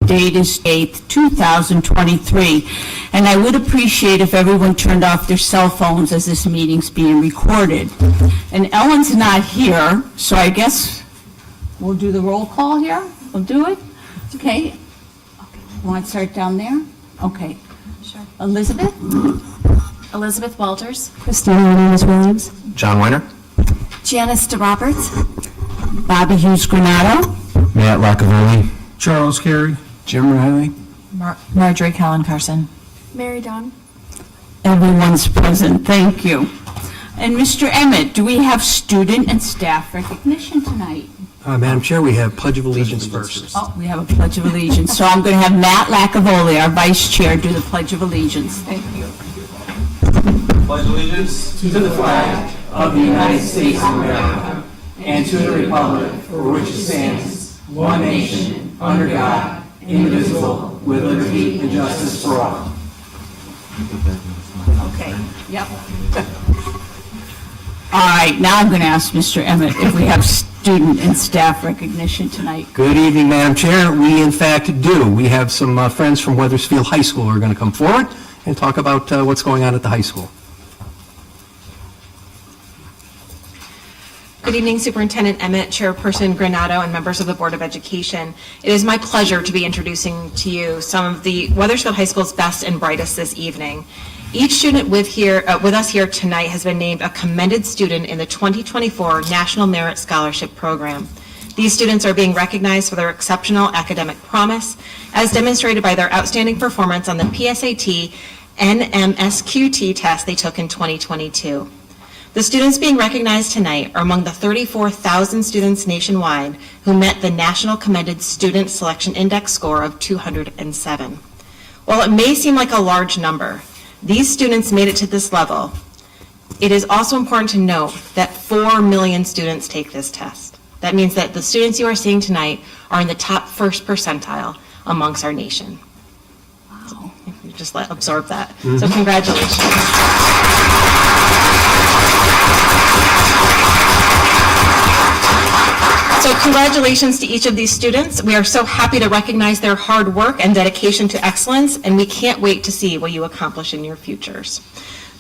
date is 8th, 2023. And I would appreciate if everyone turned off their cell phones as this meeting's being recorded. And Ellen's not here, so I guess we'll do the roll call here. We'll do it? Okay. Want to start down there? Okay. Sure. Elizabeth? Elizabeth Walters. Christina Williams. John Weiner. Janice DeRoberts. Bobby Hughes Granato? Matt Lacavoli. Charles Carey. Jim Riley. Marjorie Callan Carson. Mary Dawn. Everyone's present. Thank you. And Mr. Emmett, do we have student and staff recognition tonight? Madam Chair, we have Pledge of Allegiance first. Oh, we have a Pledge of Allegiance. So I'm going to have Matt Lacavoli, our Vice Chair, do the Pledge of Allegiance. Thank you. Pledge allegiance to the flag of the United States of America and to the republic for which it stands, one nation, under God, indivisible, with liberty and justice for all. Okay, yep. All right, now I'm going to ask Mr. Emmett if we have student and staff recognition tonight. Good evening, Madam Chair. We, in fact, do. We have some friends from Wethersfield High School who are going to come forward and talk about what's going on at the high school. Good evening, Superintendent Emmett, Chairperson Granato, and members of the Board of Education. It is my pleasure to be introducing to you some of the Wethersfield High School's best and brightest this evening. Each student with us here tonight has been named a commended student in the 2024 National Merit Scholarship Program. These students are being recognized for their exceptional academic promise, as demonstrated by their outstanding performance on the PSAT and MSQT test they took in 2022. The students being recognized tonight are among the 34,000 students nationwide who met the National Commended Student Selection Index score of 207. While it may seem like a large number, these students made it to this level. It is also important to note that 4 million students take this test. That means that the students you are seeing tonight are in the top first percentile amongst our nation. Wow. So just absorb that. So congratulations. So congratulations to each of these students. We are so happy to recognize their hard work and dedication to excellence, and we can't wait to see what you accomplish in your futures.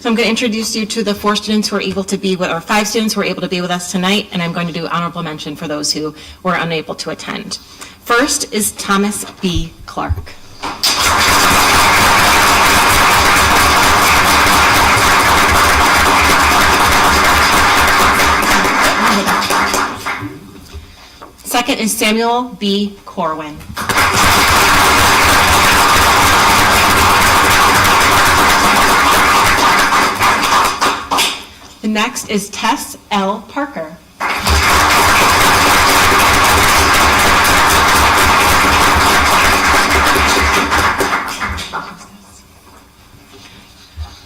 So I'm going to introduce you to the 4 students who are able to be with, or 5 students who are able to be with us tonight, and I'm going to do honorable mention for those who were unable to attend. First is Thomas B. Clark. Second is Samuel B. Corwin. The next is Tess L. Parker.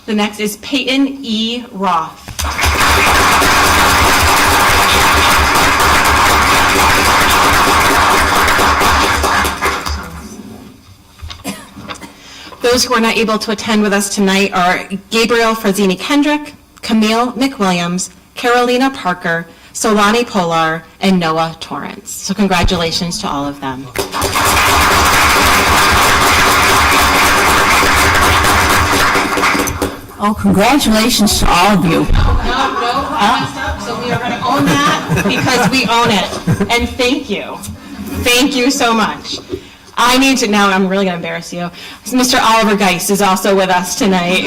The next is Peyton E. Roth. Those who are not able to attend with us tonight are Gabriel Frazzini Kendrick, Camille McWilliams, Carolina Parker, Solani Polar, and Noah Torrance. So congratulations to all of them. Oh, congratulations to all of you. No, I messed up, so we are going to own that because we own it. And thank you. Thank you so much. I need to, now I'm really going to embarrass you. Mr. Oliver Geist is also with us tonight.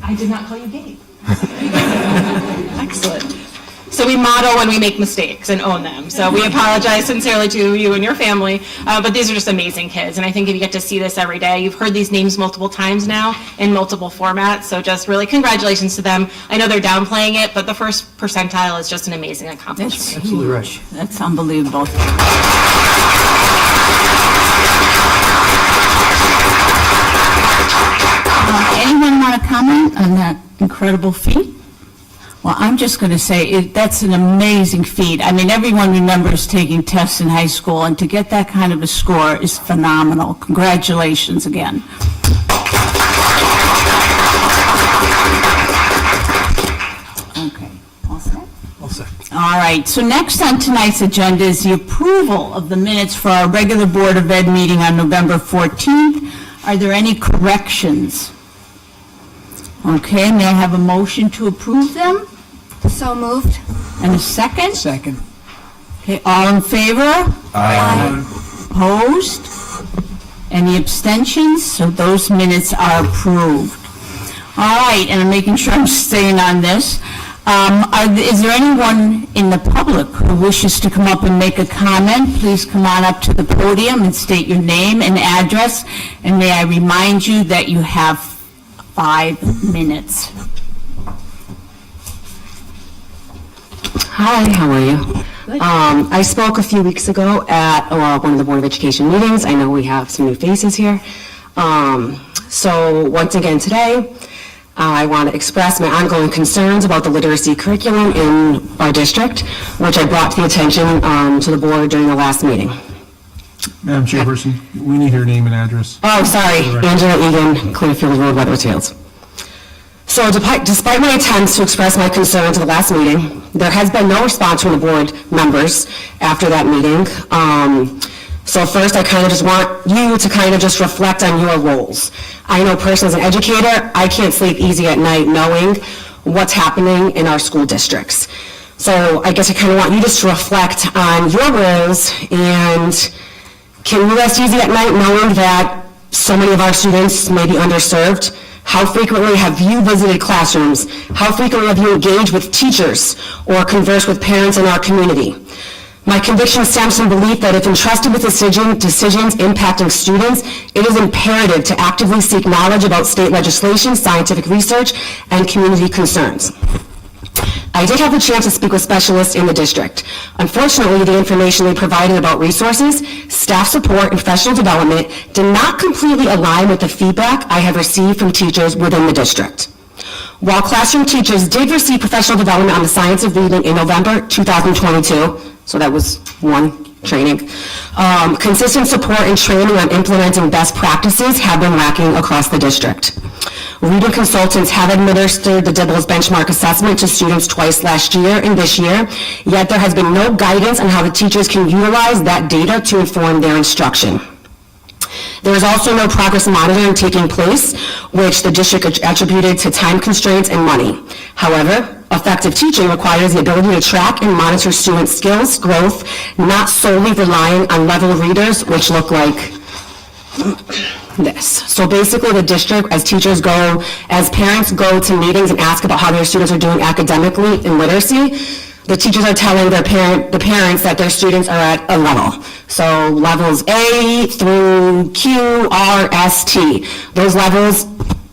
I did not call you Gabe. Excellent. So we model when we make mistakes and own them. So we apologize sincerely to you and your family, but these are just amazing kids. And I think if you get to see this every day, you've heard these names multiple times now in multiple formats. So just really congratulations to them. I know they're downplaying it, but the first percentile is just an amazing accomplishment. That's Absolutely right. That's unbelievable. Anyone want to comment on that incredible feat? Well, I'm just going to say that's an amazing feat. I mean, everyone remembers taking tests in high school, and to get that kind of a score is phenomenal. Congratulations again. All right, so next on tonight's agenda is the approval of the minutes for our regular Board of Ed meeting on November 14th. Are there any corrections? Okay, may I have a motion to approve them? So moved. And a second? Second. Okay, all in favor? Opposed? Any abstentions? So those minutes are approved. All right, and I'm making sure I'm staying on this. Is there anyone in the public who wishes to come up and make a comment? Please come on up to the podium and state your name and address. And may I remind you that you have 5 minutes. Hi, how are you? I spoke a few weeks ago at one of the Board of Education meetings. I know we have some new faces here. So once again today, I want to express my ongoing concerns about the literacy curriculum in our district, which I brought to the attention to the board during the last meeting. Madam Chairperson, we need your name and address. Oh, sorry, Angela Egan, Clearfield Road, Wethersfield. So despite my attempts to express my concerns at the last meeting, there has been no response from the board members after that meeting. So first, I kind of just want you to kind of just reflect on your roles. I know personally as an educator, I can't sleep easy at night knowing what's happening in our school districts. So I guess I kind of want you just to reflect on your roles, and can you rest easy at night knowing that so many of our students may be underserved? How frequently have you visited classrooms? How frequently have you engaged with teachers or conversed with parents in our community? My conviction stems from belief that if entrusted with decisions impacting students, it is imperative to actively seek knowledge about state legislation, scientific research, and community concerns. I did have the chance to speak with specialists in the district. Unfortunately, the information they provided about resources, staff support, and professional development did not completely align with the feedback I have received from teachers within the district. While classroom teachers did receive professional development on the science of reading in November 2022, so that was one training, consistent support and training on implementing best practices have been lacking across the district. Reading consultants have administered the DIBELS benchmark assessment to students twice last year and this year, yet there has been no guidance on how the teachers can utilize that data to inform their instruction. There is also no progress monitoring taking place, which the district attributed to time constraints and money. However, effective teaching requires the ability to track and monitor student skills growth, not solely relying on level readers, which look like this. So basically the district, as teachers go, as parents go to meetings and ask about how their students are doing academically in literacy, the teachers are telling the parents that their students are at a level. So levels A through Q, R, S, T. Those levels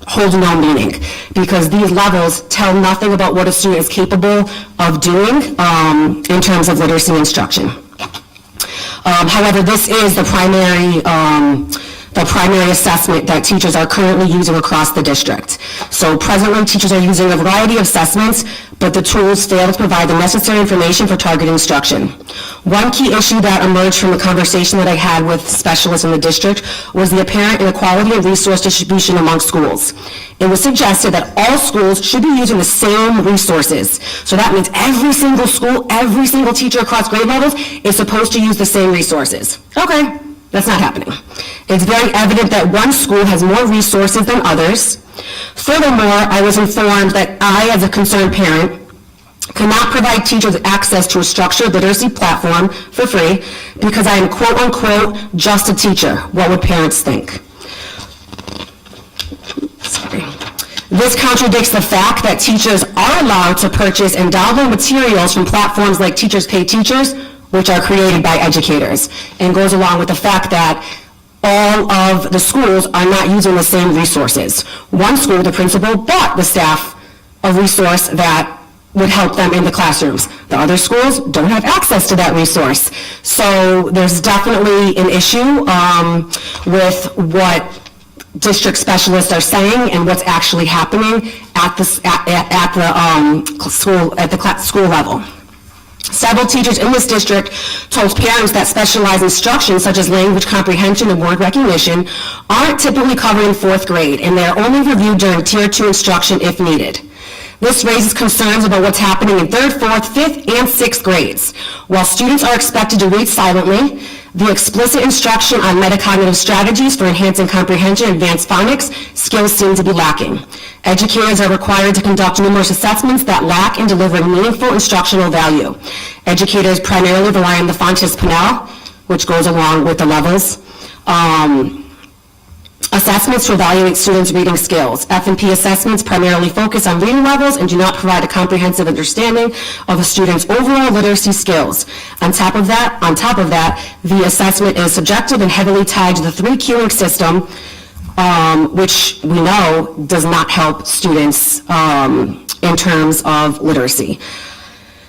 hold no meaning because these levels tell nothing about what a student is capable of doing in terms of literacy instruction. However, this is the primary assessment that teachers are currently using across the district. So presently, teachers are using a variety of assessments, but the tools fail to provide the necessary information for targeted instruction. One key issue that emerged from the conversation that I had with specialists in the district was the apparent inequality of resource distribution among schools. It was suggested that all schools should be using the same resources. So that means every single school, every single teacher across grade levels is supposed to use the same resources. Okay. That's not happening. It's very evident that one school has more resources than others. Furthermore, I was informed that I, as a concerned parent, cannot provide teachers access to a structured literacy platform for free because I am quote-unquote just a teacher. What would parents think? Sorry. This contradicts the fact that teachers are allowed to purchase and download materials from platforms like Teachers Pay Teachers, which are created by educators, and goes along with the fact that all of the schools are not using the same resources. One school, the principal, bought the staff a resource that would help them in the classrooms. The other schools don't have access to that resource. So there's definitely an issue with what district specialists are saying and what's actually happening at the school level. Several teachers in this district told parents that specialized instruction, such as language comprehension and word recognition, aren't typically covered in 4th grade, and they're only reviewed during Tier 2 instruction if needed. This raises concerns about what's happening in 3rd, 4th, 5th, and 6th grades. While students are expected to read silently, the explicit instruction on metacognitive strategies for enhancing comprehension and advanced phonics skills seem to be lacking. Educators are required to conduct numerous assessments that lack in delivering meaningful instructional value. Educators primarily rely on the Fontes Pinnell, which goes along with the levels. Assessments to evaluate students' reading skills. F&P assessments primarily focus on reading levels and do not provide a comprehensive understanding of a student's overall literacy skills. On top of that, the assessment is subjective and heavily tied to the 3-cueing system, which we know does not help students in terms of literacy.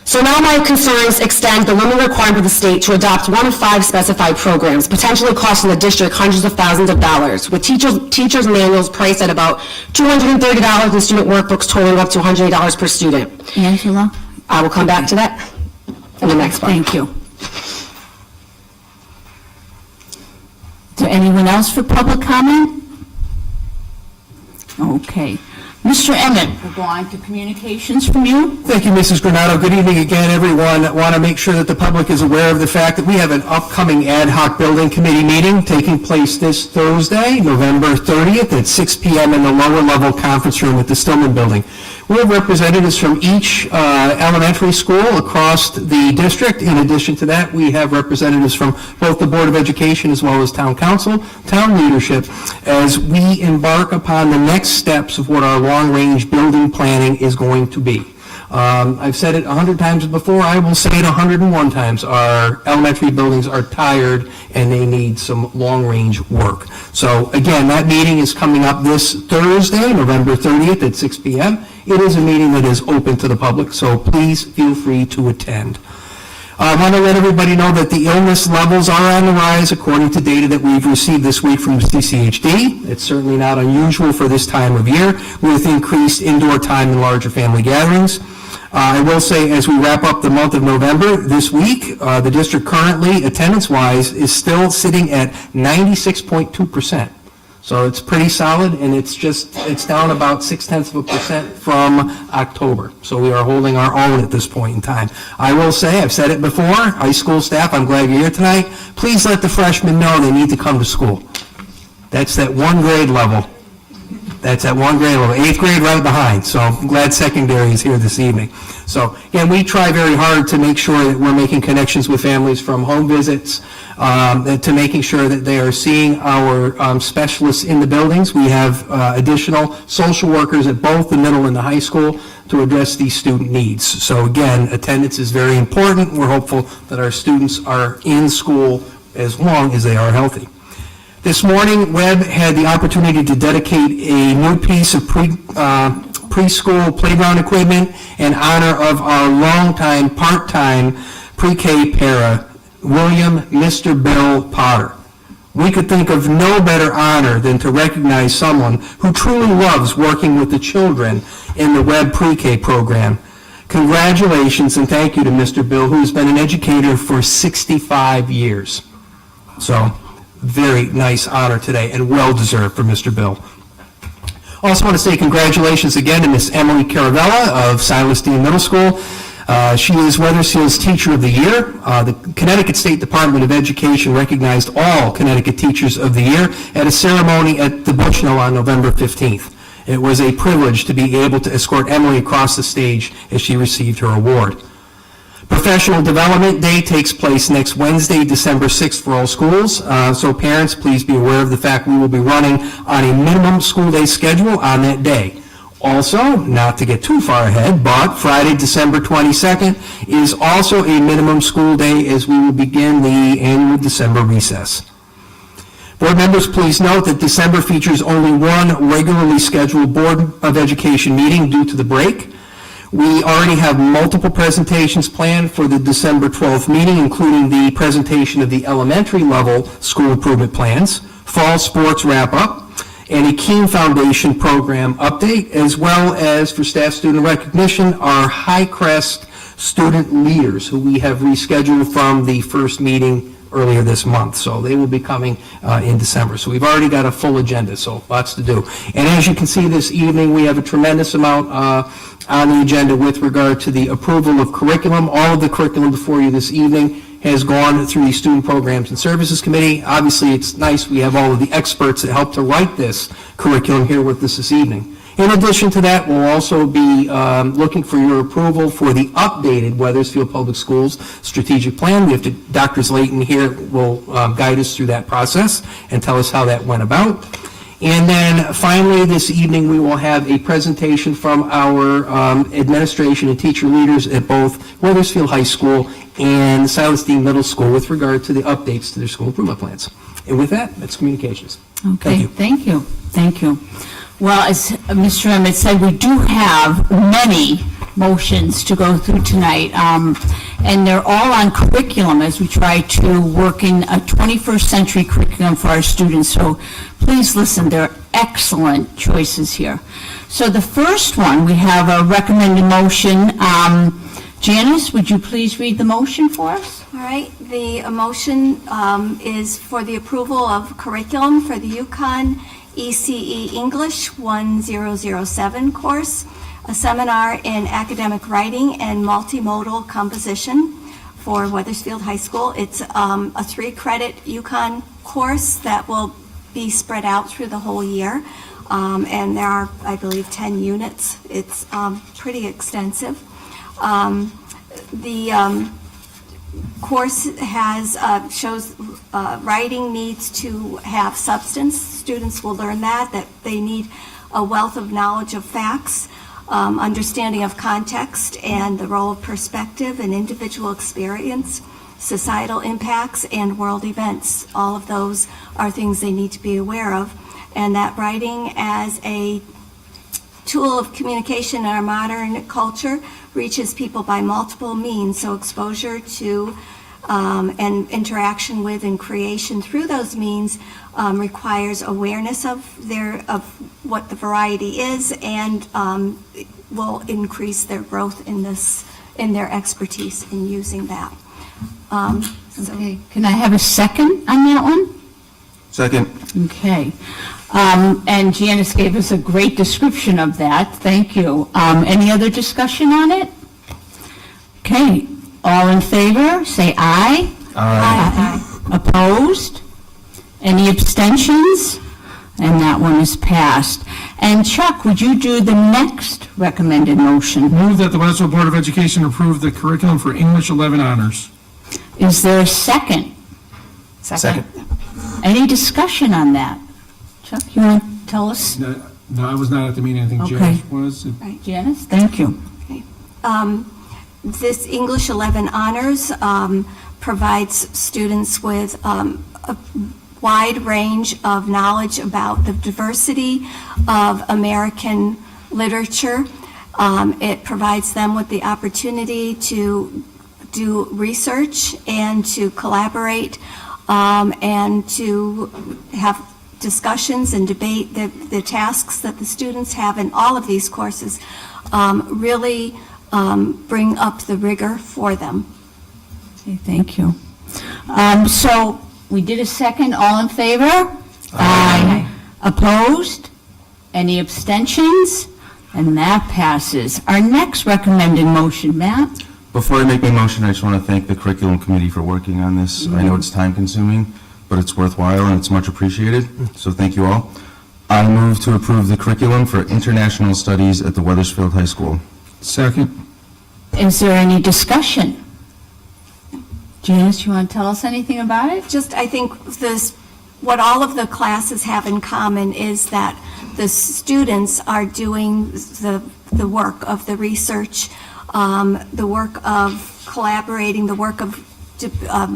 So now my concerns extend the limited requirement of the state to adopt 1 of 5 specified programs, potentially costing the district hundreds of thousands of dollars, with teachers' manuals priced at about $230 and student workbooks totaling up to $180 per student. Angela? I will come back to that in the next part. Thank you. Is there anyone else for public comment? Okay. Mr. Emmett, we'll go on to communications from you. Thank you, Mrs. Granado. Good evening again, everyone. I want to make sure that the public is aware of the fact that we have an upcoming ad hoc building committee meeting taking place this Thursday, November 30th at 6 p.m. in the lower level conference room at the Stillman Building. We have representatives from each elementary school across the district. In addition to that, we have representatives from both the Board of Education as well as Town Council, town leadership, as we embark upon the next steps of what our long-range building planning is going to be. I've said it 100 times before, I will say it 101 times. Our elementary buildings are tired and they need some long-range work. So again, that meeting is coming up this Thursday, November 30th at 6 p.m. It is a meeting that is open to the public, so please feel free to attend. I want to let everybody know that the illness levels are on the rise according to data that we've received this week from CCHD. It's certainly not unusual for this time of year with increased indoor time and larger family gatherings. I will say, as we wrap up the month of November this week, the district currently, attendance-wise, is still sitting at 96.2%. So it's pretty solid, and it's down about 0.6% from October. So we are holding our own at this point in time. I will say, I've said it before, high school staff, I'm glad you're here tonight. Please let the freshmen know they need to come to school. That's that 1 grade level. That's at 1 grade level, 8th grade right behind. So I'm glad secondary is here this evening. So again, we try very hard to make sure that we're making connections with families from home visits, to making sure that they are seeing our specialists in the buildings. We have additional social workers at both the middle and the high school to address these student needs. So again, attendance is very important. We're hopeful that our students are in school as long as they are healthy. This morning, Webb had the opportunity to dedicate a new piece of preschool playground equipment in honor of our longtime part-time pre-K para, William Mr. Bill Potter. We could think of no better honor than to recognize someone who truly loves working with the children in the Webb pre-K program. Congratulations and thank you to Mr. Bill, who has been an educator for 65 years. So, very nice honor today and well-deserved for Mr. Bill. Also want to say congratulations again to Miss Emily Caravella of Silas, Deane Middle School. She is Wethersfield's Teacher of the Year. The Connecticut State Department of Education recognized all Connecticut Teachers of the Year at a ceremony at the Bushnell on November 15th. It was a privilege to be able to escort Emily across the stage as she received her award. Professional Development Day takes place next Wednesday, December 6th for all schools. So parents, please be aware of the fact we will be running on a minimum school day schedule on that day. Also, not to get too far ahead, but Friday, December 22nd is also a minimum school day as we will begin the annual December recess. Board members, please note that December features only one regularly scheduled Board of Education meeting due to the break. We already have multiple presentations planned for the December 12th meeting, including the presentation of the elementary level school improvement plans, fall sports wrap-up, and a Keene Foundation program update, as well as for staff student recognition, our High Crest student leaders, who we have rescheduled from the first meeting earlier this month, so they will be coming in December. So we've already got a full agenda, so lots to do. And as you can see this evening, we have a tremendous amount on the agenda with regard to the approval of curriculum. All of the curriculum before you this evening has gone through the Student Programs and Services Committee. Obviously, it's nice we have all of the experts that helped to write this curriculum here with us this evening. In addition to that, we'll also be looking for your approval for the updated Wethersfield Public Schools strategic plan. We have Dr. Slayton here will guide us through that process and tell us how that went about. And then finally, this evening, we will have a presentation from our administration and teacher leaders at both Wethersfield High School and Silas Deane Middle School with regard to the updates to their school improvement plans. And with that, that's communications. Okay, thank you. Thank you. Well, as Mr. Emmett said, we do have many motions to go through tonight, and they're all on curriculum as we try to work in a 21st century curriculum for our students. So please listen, there are excellent choices here. So the first one, we have a recommended motion. Janice, would you please read the motion for us? All right, the motion is for the approval of curriculum for the UCONN ECE English 1007 course, a seminar in academic writing and multimodal composition for Wethersfield High School. It's a 3-credit UCONN course that will be spread out through the whole year, and there are, I believe, 10 units. It's pretty extensive. The course shows writing needs to have substance. Students will learn that they need a wealth of knowledge of facts, understanding of context and the role of perspective and individual experience, societal impacts, and world events. All of those are things they need to be aware of. And that writing as a tool of communication in our modern culture reaches people by multiple means, so exposure to and interaction with and creation through those means requires awareness of what the variety is, and will increase their growth in their expertise in using that. Okay, can I have a second on that one? Second. Okay. And Janice gave us a great description of that. Thank you. Any other discussion on it? Okay. All in favor, say aye. Aye. Opposed? Any abstentions? And that one is passed. And Chuck, would you do the next recommended motion? Move that the Wethersfield Board of Education approve the curriculum for English 11 honors. Is there a second? Second. Any discussion on that? Chuck, you want to tell us? No, I was not at the meeting. I think Okay. Janice was. Janice, thank you. Okay. This English 11 Honors provides students with a wide range of knowledge about the diversity of American literature. It provides them with the opportunity to do research and to collaborate and to have discussions and debate. The tasks that the students have in all of these courses really bring up the rigor for them. Okay, thank you. So we did a second. All in favor? Aye. Opposed? Any abstentions? And that passes. Our next recommended motion, Matt? Before I make my motion, I just want to thank the curriculum committee for working on this. I know it's time consuming, but it's worthwhile and it's much appreciated, so thank you all. I move to approve the curriculum for international studies at the Wethersfield High School. Second. Is there any discussion? Janice, you want to tell us anything about it? Just, I think what all of the classes have in common is that the students are doing the work of the research, the work of collaborating, the work of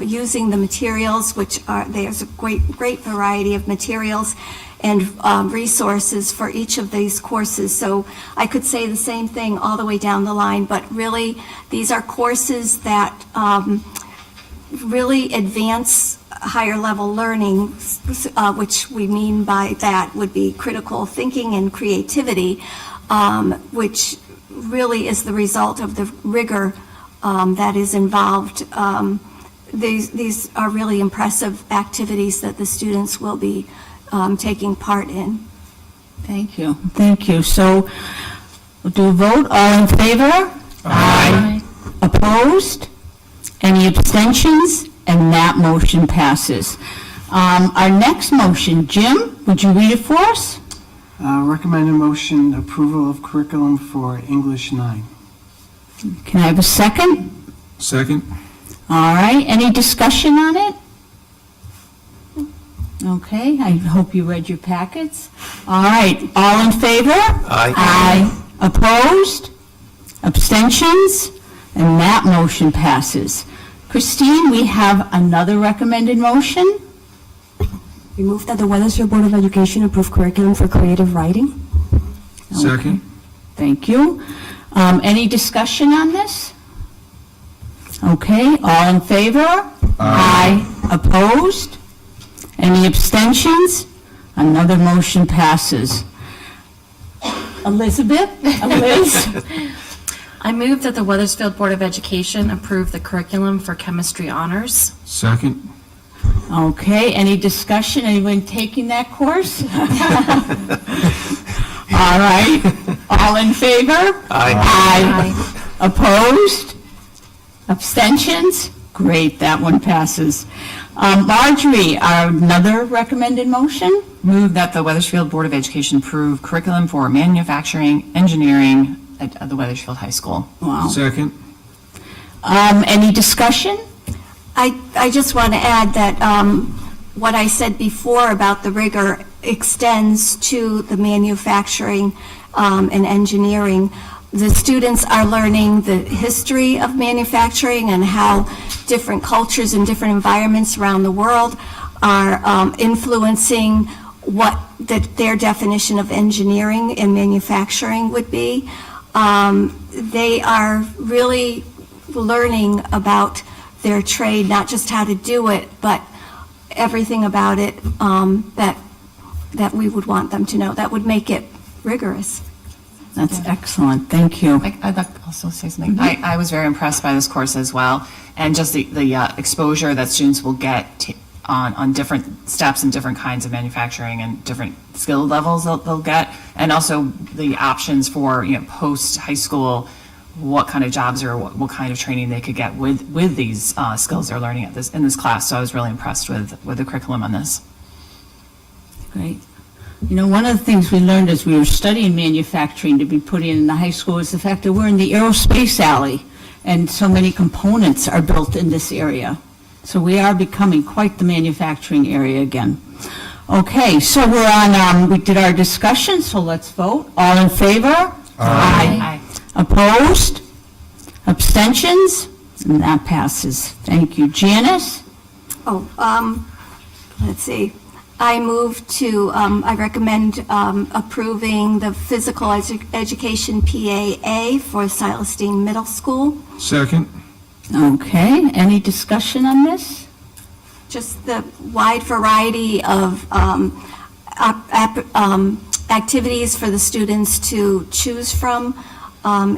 using the materials, there's a great variety of materials and resources for each of these courses. So I could say the same thing all the way down the line, but really these are courses that really advance higher level learning, which we mean by that would be critical thinking and creativity, which really is the result of the rigor that is involved these are really impressive activities that the students will be taking part in. Thank you. Thank you. So we'll do a vote. All in favor? Aye. Opposed? Any abstentions? And that motion passes. Our next motion, Jim, would you read it for us? Recommended motion approval of curriculum for English 9. Can I have a second? Second? All right, any discussion on it? Okay, I hope you read your packets. All right, all in favor? Aye. Aye. Opposed? Abstentions? And that motion passes. Christine, we have another recommended motion. We move that the Wethersfield Board of Education approve curriculum for creative writing. Second? Thank you. Any discussion on this? Okay, all in favor? Aye. Opposed? Any abstentions? Another motion passes. Elizabeth? Liz? I move that the Wethersfield Board of Education approve the curriculum for chemistry honors. Second? Okay, any discussion? Anyone taking that course? All right, all in favor? Aye. Opposed? Abstentions? Great, that one passes. Marjorie, another recommended motion? Move that the Wethersfield Board of Education approve curriculum for manufacturing, engineering at the Wethersfield High School. Wow. Second? Any discussion? I just want to add that what I said before about the rigor extends to the manufacturing and engineering. The students are learning the history of manufacturing and how different cultures and different environments around the world are influencing what their definition of engineering and manufacturing would be. They are really learning about their trade, not just how to do it, but everything about it that we would want them to know. That would make it rigorous. That's excellent, thank you. I'd like to also say something. I was very impressed by this course as well, and just the exposure that students will get on different steps and different kinds of manufacturing and different skill levels they'll get, and also the options for, post-high school, what kind of jobs or what kind of training they could get with these skills they're learning in this class. So I was really impressed with the curriculum on this. Great. One of the things we learned as we were studying manufacturing to be put in the high school is the fact that we're in the aerospace alley, and so many components are built in this area. So we are becoming quite the manufacturing area again. Okay, so we're on, we did our discussion, so let's vote. All in favor? Aye. Opposed? Abstentions? And that passes. Thank you. Janice? Let's see. I move to, I recommend approving the physical education PAA for Silas Deane Middle School. Second? Okay, any discussion on this? Just the wide variety of activities for the students to choose from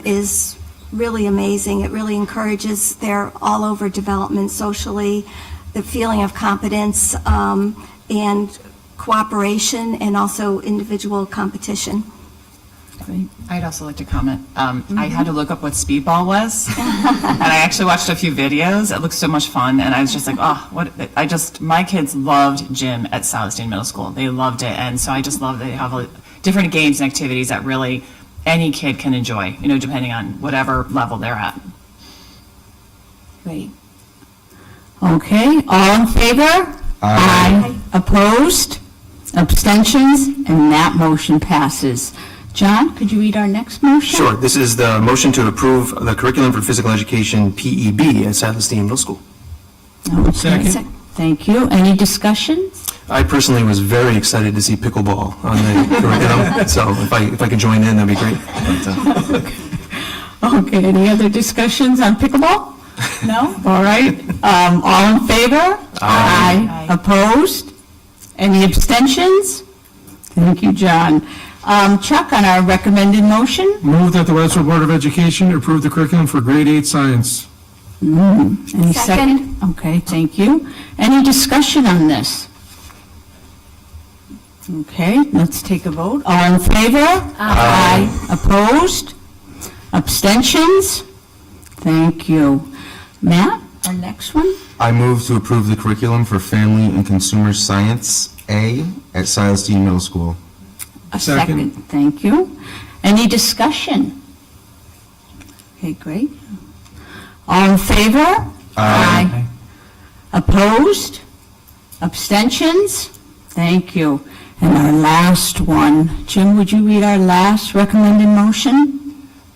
is really amazing. It really encourages their all-over development socially, the feeling of competence, and cooperation, and also individual competition. Great. I'd also like to comment. I had to look up what speedball was, and I actually watched a few videos. It looked so much fun, and I was just like, my kids loved gym at Silas Deane Middle School. They loved it, and so I just love that they have different games and activities that really any kid can enjoy, depending on whatever level they're at. Great. Okay, all in favor? Aye. Opposed? Abstentions? And that motion passes. John, could you read our next motion? Sure. This is the motion to approve the curriculum for physical education, PEB, at Silas Deane Middle School. Okay. Second. Thank you. Any discussion? I personally was very excited to see pickleball on the curriculum, so if I could join in, that'd be great. Okay, any other discussions on pickleball? No? All right. All in favor? Aye. Opposed? Any abstentions? Thank you, John. Chuck, on our recommended motion? Move that the Wethersfield Board of Education approve the curriculum for grade 8 science. Any Second. Okay, thank you. Any discussion on this? Okay, let's take a vote. All in favor? Aye. Opposed? Abstentions? Thank you. Matt, our next one? I move to approve the curriculum for Family and Consumer Science A at Silas, Deane Middle School. A second. Thank you. Any discussion? Okay, great. All in favor? Aye. Opposed? Abstentions? Thank you. And our last one. Jim, would you read our last recommended motion?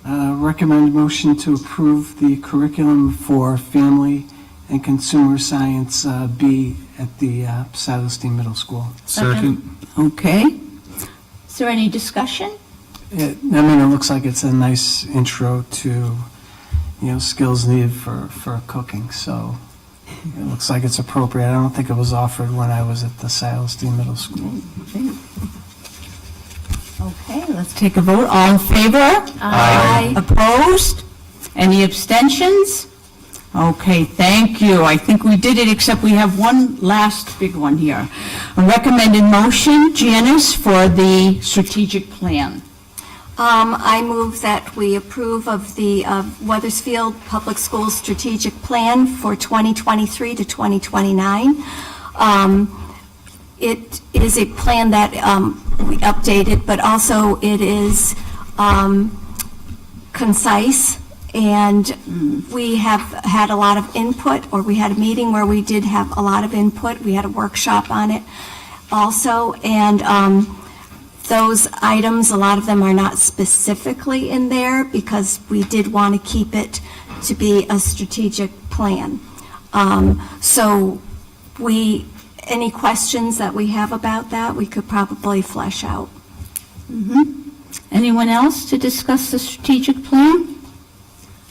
Recommend motion to approve the curriculum for Family and Consumer Science B at the Silas Deane Middle School. Second. Okay. Is there any discussion? It looks like it's a nice intro to, skills needed for cooking, so it looks like it's appropriate. I don't think it was offered when I was at the Silas Deane Middle School. Okay, let's take a vote. All in favor? Aye. Opposed? Any abstentions? Okay, thank you. I think we did it, except we have one last big one here. A recommended motion, Janice, for the strategic plan. I move that we approve of the Wethersfield Public Schools Strategic Plan for 2023 to 2029. It is a plan that we updated, but also it is concise, and we have had a lot of input, or we had a meeting where we did have a lot of input. We had a workshop on it also, and those items, a lot of them are not specifically in there because we did want to keep it to be a strategic plan. So any questions that we have about that, we could probably flesh out. Anyone else to discuss the strategic plan?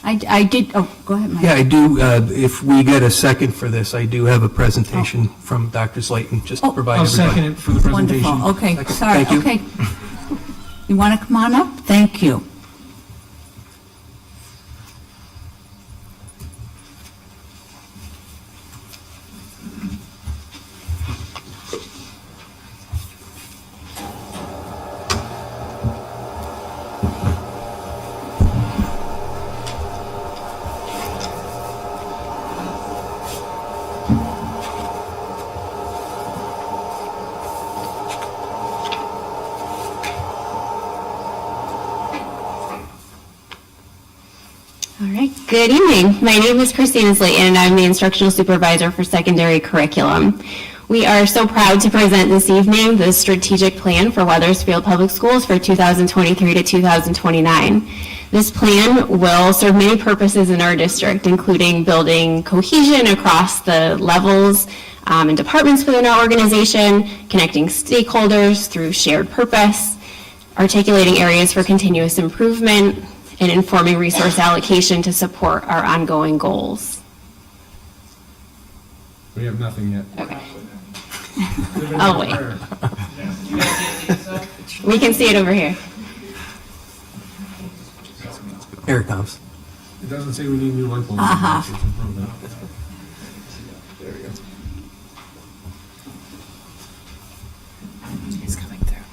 I did, go ahead, Mike. Yeah, I do, if we get a second for this, I do have a presentation from Dr. Slayton, just to provide I'll everybody. second it for the presentation. Wonderful, okay, Second. sorry, Thank you. okay. You want to come on up? Thank you. All right, good evening. My name is Christina Slayton, and I'm the instructional supervisor for secondary curriculum. We are so proud to present this evening the strategic plan for Wethersfield Public Schools for 2023 to 2029. This plan will serve many purposes in our district, including building cohesion across the levels and departments within our organization, connecting stakeholders through shared purpose, articulating areas for continuous improvement, and informing resource allocation to support our ongoing goals. We have nothing yet. Okay. Oh, wait. We can see it over here. Here it comes. It doesn't say we need new light bulbs. There we go. It's coming through.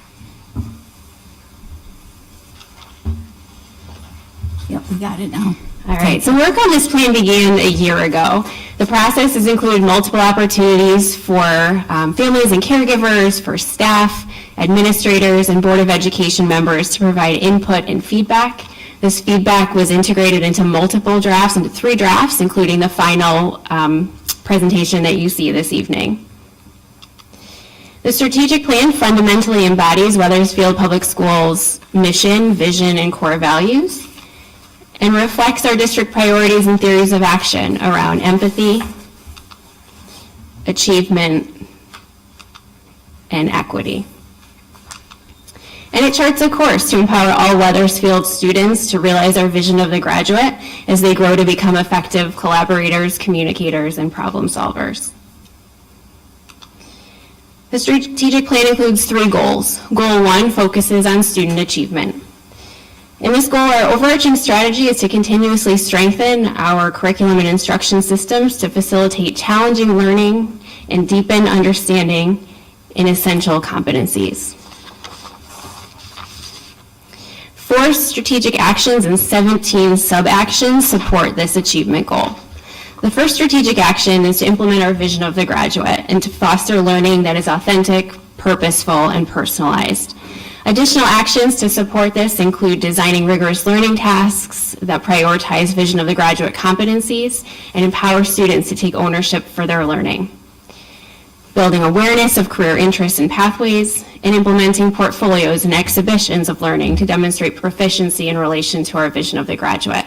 Yep, we got it now. All right, so work on this plan began a year ago. The process has included multiple opportunities for families and caregivers, for staff, administrators, and Board of Education members to provide input and feedback. This feedback was integrated into multiple drafts, into 3 drafts, including the final presentation that you see this evening. The strategic plan fundamentally embodies Wethersfield Public Schools' mission, vision, and core values, and reflects our district priorities and theories of action around empathy, achievement, and equity. And it charts a course to empower all Wethersfield students to realize our vision of the graduate as they grow to become effective collaborators, communicators, and problem solvers. The strategic plan includes 3 goals. Goal 1 focuses on student achievement. In this goal, our overarching strategy is to continuously strengthen our curriculum and instruction systems to facilitate challenging learning and deepen understanding in essential competencies. 4 strategic actions and 17 sub-actions support this achievement goal. The first strategic action is to implement our vision of the graduate and to foster learning that is authentic, purposeful, and personalized. Additional actions to support this include designing rigorous learning tasks that prioritize vision of the graduate competencies and empower students to take ownership for their learning. Building awareness of career interests and pathways, and implementing portfolios and exhibitions of learning to demonstrate proficiency in relation to our vision of the graduate.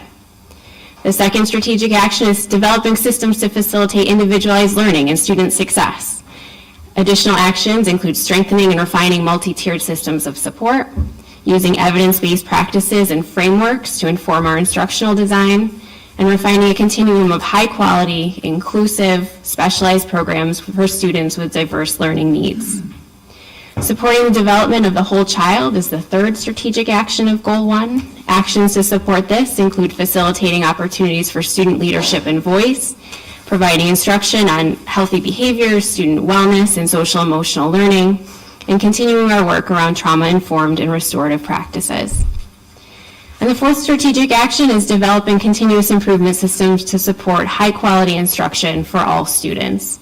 The second strategic action is developing systems to facilitate individualized learning and student success. Additional actions include strengthening and refining multi-tiered systems of support, using evidence-based practices and frameworks to inform our instructional design, and refining a continuum of high-quality, inclusive, specialized programs for students with diverse learning needs. Supporting the development of the whole child is the third strategic action of Goal 1. Actions to support this include facilitating opportunities for student leadership and voice, providing instruction on healthy behaviors, student wellness, and social emotional learning, and continuing our work around trauma-informed and restorative practices. And the fourth strategic action is developing continuous improvement systems to support high-quality instruction for all students.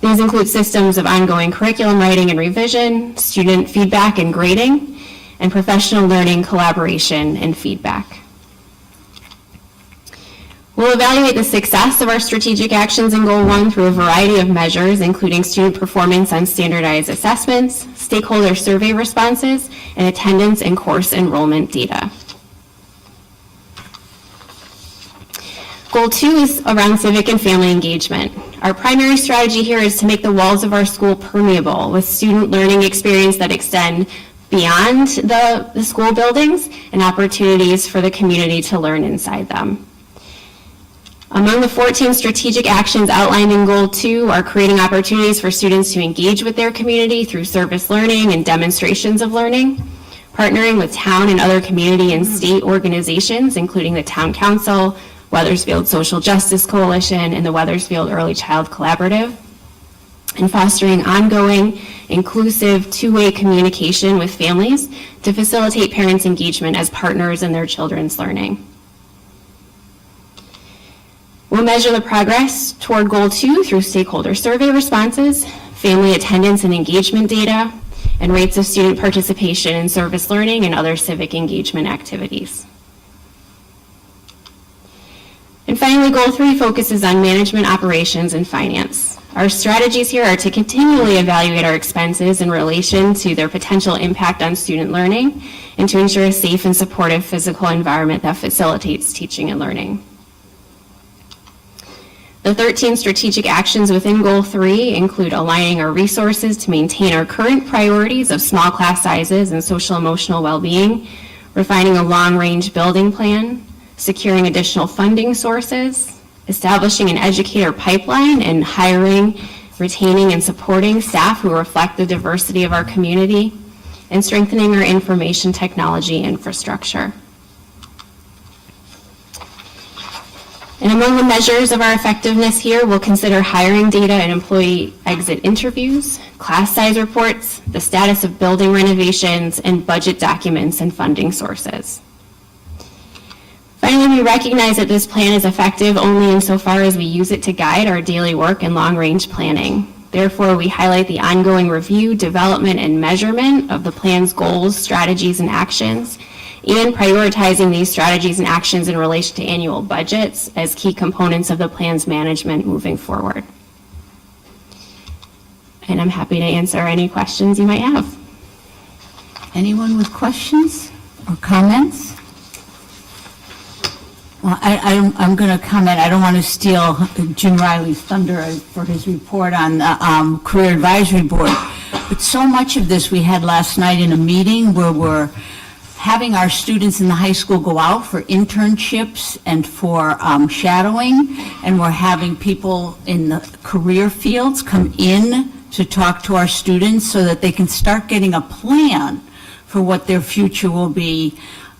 These include systems of ongoing curriculum writing and revision, student feedback and grading, and professional learning, collaboration, and feedback. We'll evaluate the success of our strategic actions in Goal 1 through a variety of measures, including student performance on standardized assessments, stakeholder survey responses, and attendance and course enrollment data. Goal 2 is around civic and family engagement. Our primary strategy here is to make the walls of our school permeable with student learning experience that extend beyond the school buildings and opportunities for the community to learn inside them. Among the 14 strategic actions outlined in Goal 2 are creating opportunities for students to engage with their community through service learning and demonstrations of learning, partnering with town and other community and state organizations, including the Town Council, Wethersfield Social Justice Coalition, and the Wethersfield Early Child Collaborative, and fostering ongoing, inclusive, two-way communication with families to facilitate parents' engagement as partners in their children's learning. We'll measure the progress toward Goal 2 through stakeholder survey responses, family attendance and engagement data, and rates of student participation in service learning and other civic engagement activities. And finally, Goal 3 focuses on management, operations, and finance. Our strategies here are to continually evaluate our expenses in relation to their potential impact on student learning and to ensure a safe and supportive physical environment that facilitates teaching and learning. The 13 strategic actions within Goal 3 include aligning our resources to maintain our current priorities of small class sizes and social emotional well-being, refining a long-range building plan, securing additional funding sources, establishing an educator pipeline, and hiring, retaining, and supporting staff who reflect the diversity of our community, and strengthening our information technology infrastructure. And among the measures of our effectiveness here, we'll consider hiring data and employee exit interviews, class size reports, the status of building renovations, and budget documents and funding sources. Finally, we recognize that this plan is effective only insofar as we use it to guide our daily work and long-range planning. Therefore, we highlight the ongoing review, development, and measurement of the plan's goals, strategies, and actions, and prioritizing these strategies and actions in relation to annual budgets as key components of the plan's management moving forward. And I'm happy to answer any questions you might have. Anyone with questions or comments? Well, I'm going to comment. I don't want to steal Jim Riley's thunder for his report on the Career Advisory Board, but so much of this we had last night in a meeting where we're having our students in the high school go out for internships and for shadowing, and we're having people in the career fields come in to talk to our students so that they can start getting a plan for what their future will be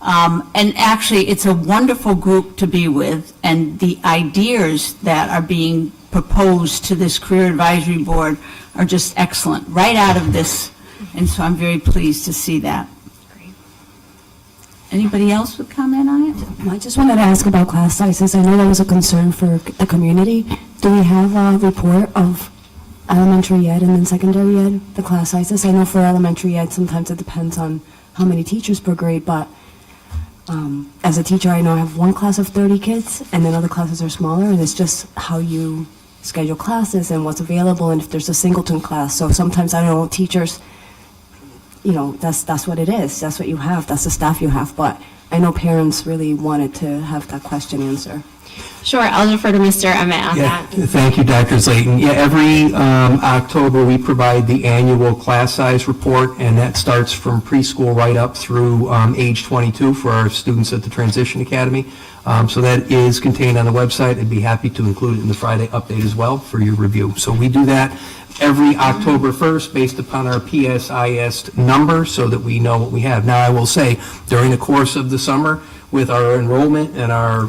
And actually, it's a wonderful group to be with, and the ideas that are being proposed to this Career Advisory Board are just excellent, right out of this, and so I'm very pleased to see that. Anybody else would comment on it? I just wanted to ask about class sizes. I know that was a concern for the community. Do we have a report of elementary ed and then secondary ed, the class sizes? I know for elementary ed, sometimes it depends on how many teachers per grade, but as a teacher, I know I have one class of 30 kids, and then other classes are smaller, and it's just how you schedule classes and what's available, and if there's a singleton class. So sometimes, I know teachers, you know, that's what it is. That's what you have. That's the staff you have. But I know parents really wanted to have that question answered. Sure, I'll defer to Mr. Emmett on Yeah, that. thank you, Dr. Slayton. Yeah, every October, we provide the annual class size report, and that starts from preschool right up through age 22 for our students at the Transition Academy. So that is contained on the website. I'd be happy to include it in the Friday update as well for your review. So we do that every October 1st based upon our PSIS number so that we know what we have. Now, I will say, during the course of the summer, with our enrollment and our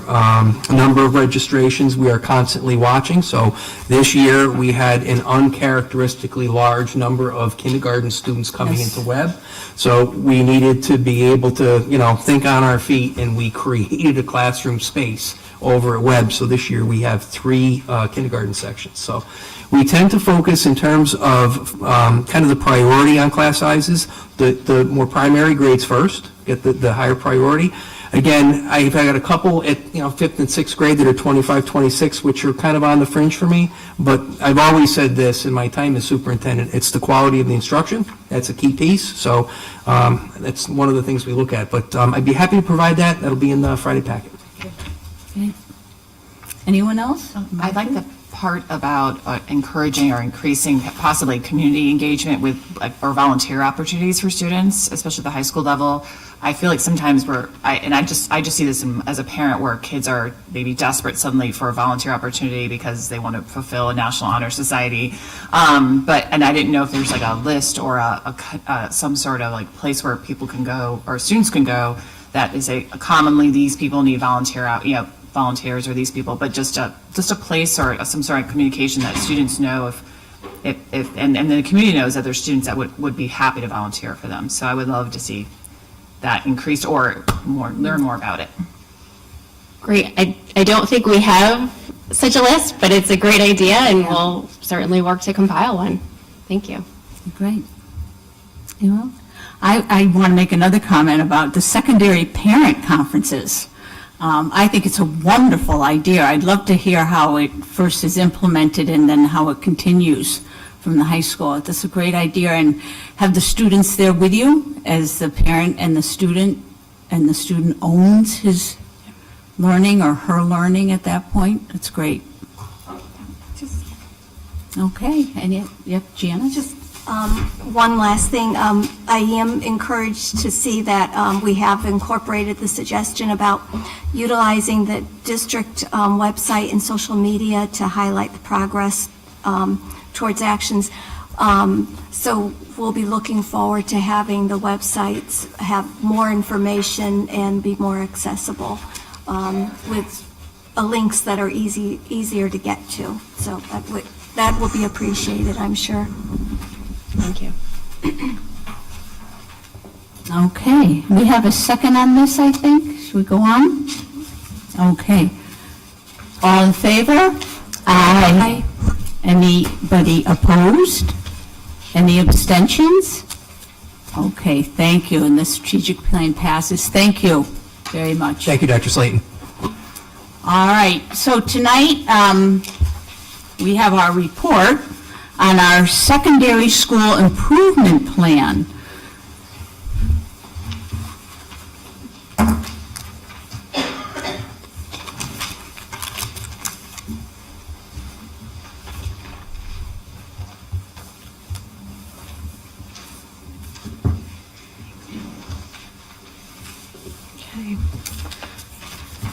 number of registrations, we are constantly watching. So this year, we had an uncharacteristically large number of kindergarten students coming into Webb. So we needed to be able to, you know, think on our feet, and we created a classroom space over at Webb. So this year, we have 3 kindergarten sections. So we tend to focus in terms of kind of the priority on class sizes, the more primary grades first, get the higher priority. Again, I've got a couple at, 5th and 6th grade that are 25, 26, which are kind of on the fringe for me. But I've always said this in my time as superintendent, it's the quality of the instruction. That's a key piece. So that's one of the things we look at. But I'd be happy to provide that. That'll be in the Friday packet. Okay. Anyone else? I like the part about encouraging or increasing possibly community engagement with or volunteer opportunities for students, especially at the high school level. I feel like sometimes I just see this as a parent where kids are maybe desperate suddenly for a volunteer opportunity because they want to fulfill a National Honor Society. And I didn't know if there's like a list or some sort of like place where people can go or students can go that is commonly these people need volunteers or these people, but just a place or some sort of communication that students know if and the community knows that there's students that would be happy to volunteer for them. So I would love to see that increased or learn more about it. Great. I don't think we have such a list, but it's a great idea, and we'll certainly work to compile one. Thank you. Great. I want to make another comment about the secondary parent conferences. I think it's a wonderful idea. I'd love to hear how it first is implemented and then how it continues from the high school. That's a great idea, and have the students there with you as the parent and the student owns his learning or her learning at that point. That's great. Okay, and yep, Janice? Just one last thing. I am encouraged to see that we have incorporated the suggestion about utilizing the district website and social media to highlight the progress towards actions. So we'll be looking forward to having the websites have more information and be more accessible with links that are easier to get to. So that will be appreciated, I'm sure. Thank you. Okay, we have a second on this, I think. Should we go on? Okay. All in favor? Aye. Anybody opposed? Any abstentions? Okay, thank you, and the strategic plan passes. Thank you very much. Thank you, Dr. Slayton. All right, so tonight, we have our report on our secondary school improvement plan.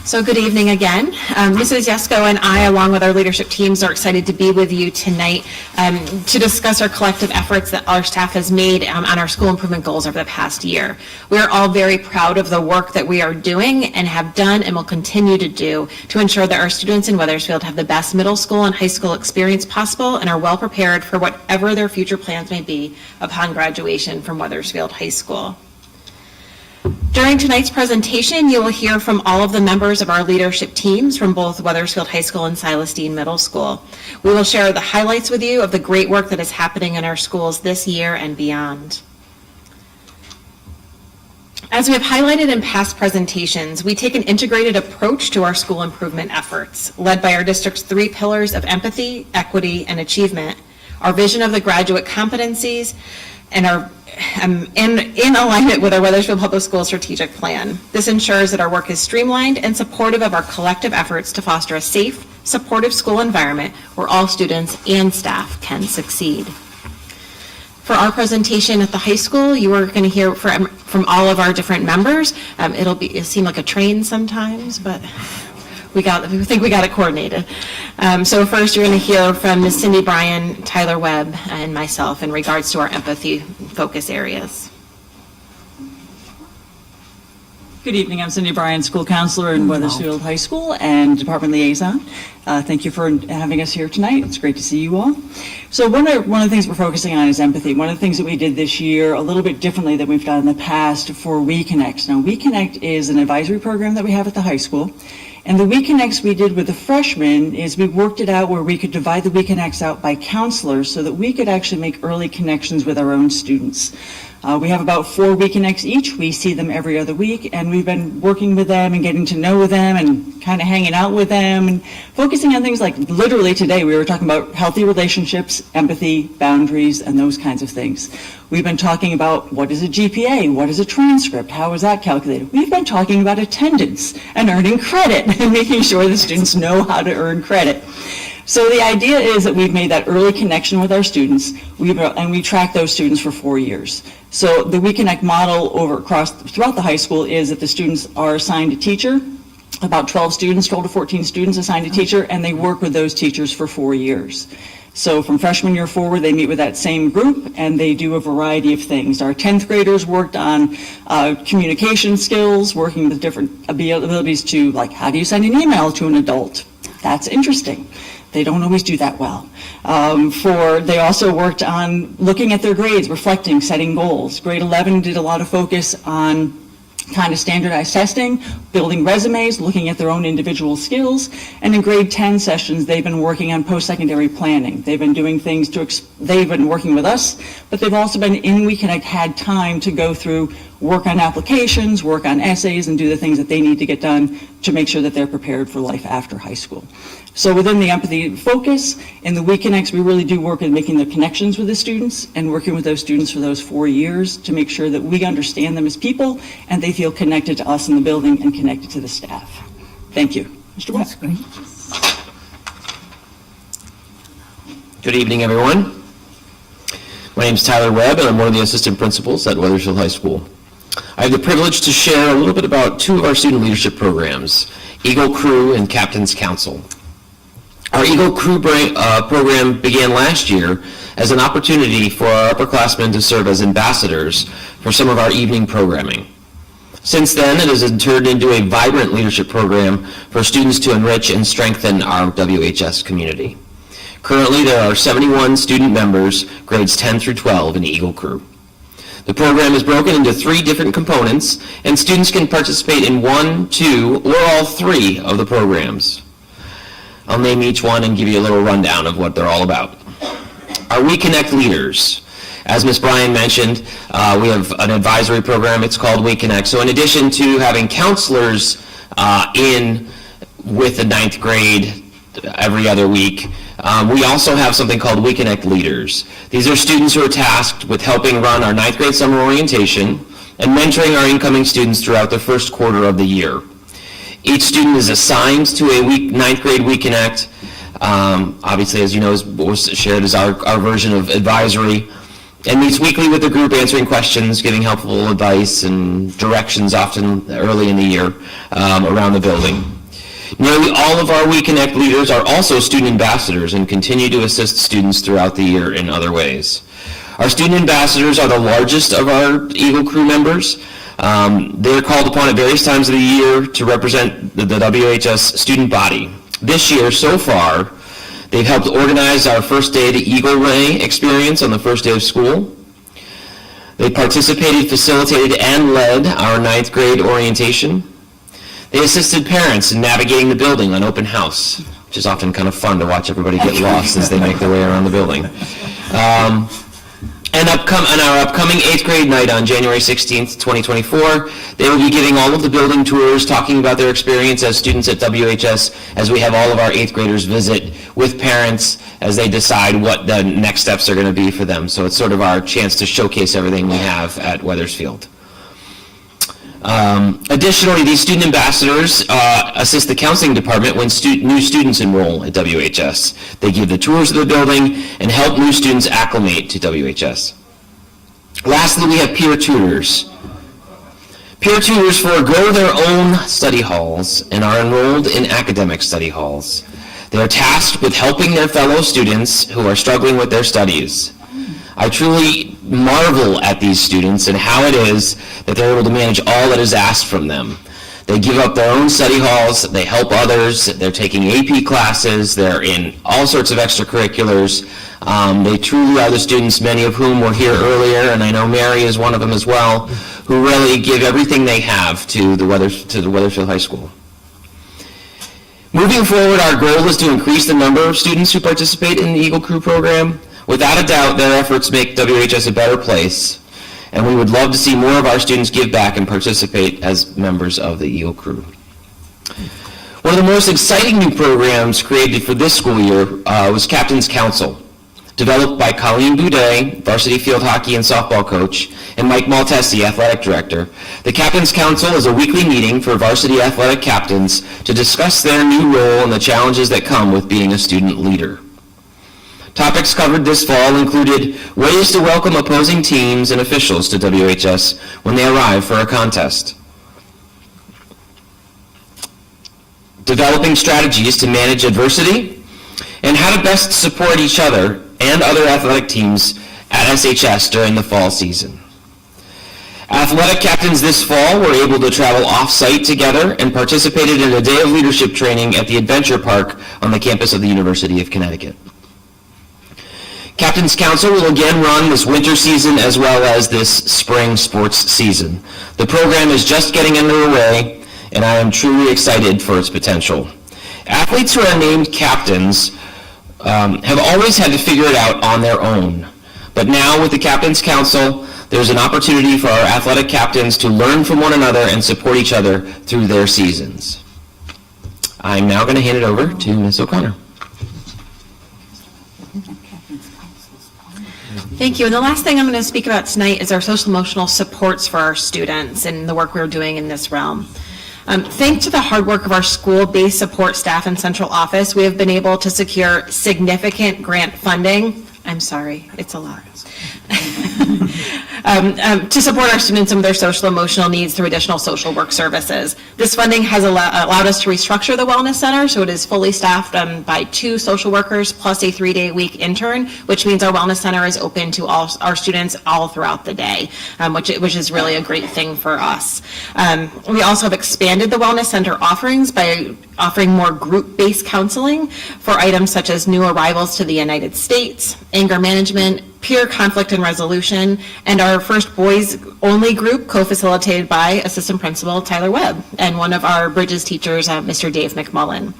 So good evening again. Mrs. Yesko and I, along with our leadership teams, are excited to be with you tonight to discuss our collective efforts that our staff has made on our school improvement goals over the past year. We are all very proud of the work that we are doing and have done and will continue to do to ensure that our students in Wethersfield have the best middle school and high school experience possible and are well prepared for whatever their future plans may be upon graduation from Wethersfield High School. During tonight's presentation, you will hear from all of the members of our leadership teams from both Wethersfield High School and Silas Deane Middle School. We will share the highlights with you of the great work that is happening in our schools this year and beyond. As we have highlighted in past presentations, we take an integrated approach to our school improvement efforts, led by our district's 3 pillars of empathy, equity, and achievement, our vision of the graduate competencies, and our in alignment with our Wethersfield Public Schools strategic plan. This ensures that our work is streamlined and supportive of our collective efforts to foster a safe, supportive school environment where all students and staff can succeed. For our presentation at the high school, you are going to hear from all of our different members. It'll seem like a train sometimes, but we think we got it coordinated. So first, you're going to hear from Ms. Cindy Bryan, Tyler Webb, and myself in regards to our empathy focus areas. Good evening. I'm Cindy Bryan, school counselor in Wethersfield High School and department liaison. Thank you for having us here tonight. It's great to see you all. So one of the things we're focusing on is empathy. One of the things that we did this year a little bit differently than we've done in the past for WeConnect. Now, WeConnect is an advisory program that we have at the high school. And the WeConnects we did with the freshmen is we worked it out where we could divide the WeConnects out by counselors so that we could actually make early connections with our own students. We have about 4 WeConnects each. We see them every other week, and we've been working with them and getting to know them and kind of hanging out with them and focusing on things like literally today we were talking about healthy relationships, empathy, boundaries, and those kinds of things. We've been talking about what is a GPA, what is a transcript, how is that calculated. We've been talking about attendance and earning credit and making sure the students know how to earn credit. So the idea is that we've made that early connection with our students, and we track those students for 4 years. So the WeConnect model throughout the high school is that the students are assigned a teacher, about 12 to 14 students assigned a teacher, and they work with those teachers for 4 years. So from freshman year forward, they meet with that same group, and they do a variety of things. Our 10th graders worked on communication skills, working with different abilities to, like, how do you send an email to an adult? That's interesting. They don't always do that well. They also worked on looking at their grades, reflecting, setting goals. Grade 11 did a lot of focus on kind of standardized testing, building resumes, looking at their own individual skills. And in grade 10 sessions, they've been working on post-secondary planning. They've been doing things they've been working with us, but they've also been in WeConnect, had time to go through, work on applications, work on essays, and do the things that they need to get done to make sure that they're prepared for life after high school. So within the empathy focus, in the WeConnects, we really do work in making the connections with the students and working with those students for those 4 years to make sure that we understand them as people and they feel connected to us in the building and connected to the staff. Thank you. Mr. Webb. That's great. Good evening, everyone. My name is Tyler Webb, and I'm one of the assistant principals at Wethersfield High School. I have the privilege to share a little bit about 2 of our student leadership programs, Eagle Crew and Captain's Council. Our Eagle Crew program began last year as an opportunity for our upperclassmen to serve as ambassadors for some of our evening programming. Since then, it has turned into a vibrant leadership program for students to enrich and strengthen our WHS community. Currently, there are 71 student members, grades 10 through 12, in Eagle Crew. The program is broken into 3 different components, and students can participate in 1, 2, or all 3 of the programs. I'll name each one and give you a little rundown of what they're all about. Our WeConnect leaders. As Ms. Bryan mentioned, we have an advisory program. It's called WeConnect. So in addition to having counselors in with the 9th grade every other week, we also have something called WeConnect leaders. These are students who are tasked with helping run our 9th grade summer orientation and mentoring our incoming students throughout the first quarter of the year. Each student is assigned to a 9th grade WeConnect. Obviously, as you know, was shared as our version of advisory. and meets weekly with the group, answering questions, giving helpful advice and directions, often early in the year, around the building. Nearly all of our WeConnect leaders are also student ambassadors and continue to assist students throughout the year in other ways. Our student ambassadors are the largest of our Eagle Crew members. They're called upon at various times of the year to represent the WHS student body. This year, so far, they've helped organize our first day to Eagle Ray experience on the first day of school. They participated, facilitated, and led our 9th grade orientation. They assisted parents in navigating the building on open house, which is often kind of fun to watch everybody get lost as they make their way around the building. And on our upcoming 8th grade night on January 16th, 2024, they will be giving all of the building tours, talking about their experience as students at WHS, as we have all of our 8th graders visit with parents as they decide what the next steps are going to be for them. So it's sort of our chance to showcase everything we have at Wethersfield. Additionally, these student ambassadors assist the counseling department when new students enroll at WHS. They give the tours of the building and help new students acclimate to WHS. Lastly, we have peer tutors. Peer tutors forego their own study halls and are enrolled in academic study halls. They are tasked with helping their fellow students who are struggling with their studies. I truly marvel at these students and how it is that they're able to manage all that is asked from them. They give up their own study halls, they help others, they're taking AP classes, they're in all sorts of extracurriculars. They truly are the students, many of whom were here earlier, and I know Mary is one of them as well, who really give everything they have to the Wethersfield High School. Moving forward, our goal is to increase the number of students who participate in the Eagle Crew program. Without a doubt, their efforts make WHS a better place, and we would love to see more of our students give back and participate as members of the Eagle Crew. One of the most exciting new programs created for this school year was Captain's Council, developed by Colleen Boudet, varsity field hockey and softball coach, and Mike Maltesi, athletic director. The Captain's Council is a weekly meeting for varsity athletic captains to discuss their new role and the challenges that come with being a student leader. Topics covered this fall included ways to welcome opposing teams and officials to WHS when they arrive for a contest, developing strategies to manage adversity, and how to best support each other and other athletic teams at SHS during the fall season. Athletic captains this fall were able to travel off-site together and participated in a day of leadership training at the Adventure Park on the campus of the University of Connecticut. Captain's Council will again run this winter season as well as this spring sports season. The program is just getting underway, and I am truly excited for its potential. Athletes who are named captains have always had to figure it out on their own. But now with the Captain's Council, there's an opportunity for our athletic captains to learn from one another and support each other through their seasons. I'm now going to hand it over to Ms. O'Connor. Thank you. And the last thing I'm going to speak about tonight is our social emotional supports for our students and the work we're doing in this realm. Thanks to the hard work of our school-based support staff and central office, we have been able to secure significant grant funding. I'm sorry, it's a lot. To support our students and their social emotional needs through additional social work services. This funding has allowed us to restructure the Wellness Center, so it is fully staffed by 2 social workers plus a 3-day-a-week intern, which means our Wellness Center is open to all our students all throughout the day, which is really a great thing for us. We also have expanded the Wellness Center offerings by offering more group-based counseling for items such as new arrivals to the United States, anger management, peer conflict and resolution, and our first boys-only group co-facilitated by Assistant Principal Tyler Webb and one of our Bridges teachers, Mr. Dave McMullen.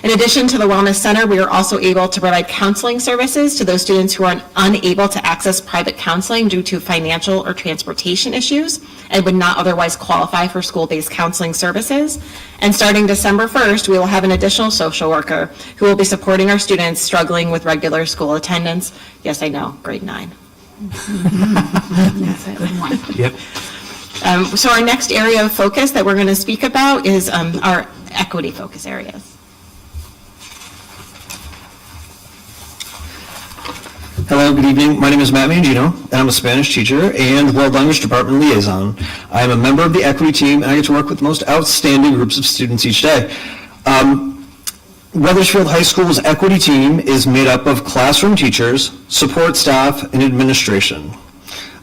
In addition to the Wellness Center, we are also able to provide counseling services to those students who are unable to access private counseling due to financial or transportation issues and would not otherwise qualify for school-based counseling services. And starting December 1st, we will have an additional social worker who will be supporting our students struggling with regular school attendance. Yes, I know, grade 9. Good one. Yep. So our next area of focus that we're going to speak about is our equity focus areas. Hello, good evening. My name is Matt Mangino, and I'm a Spanish teacher and World Language Department liaison. I am a member of the equity team, and I get to work with the most outstanding groups of students each day. Wethersfield High School's equity team is made up of classroom teachers, support staff, and administration.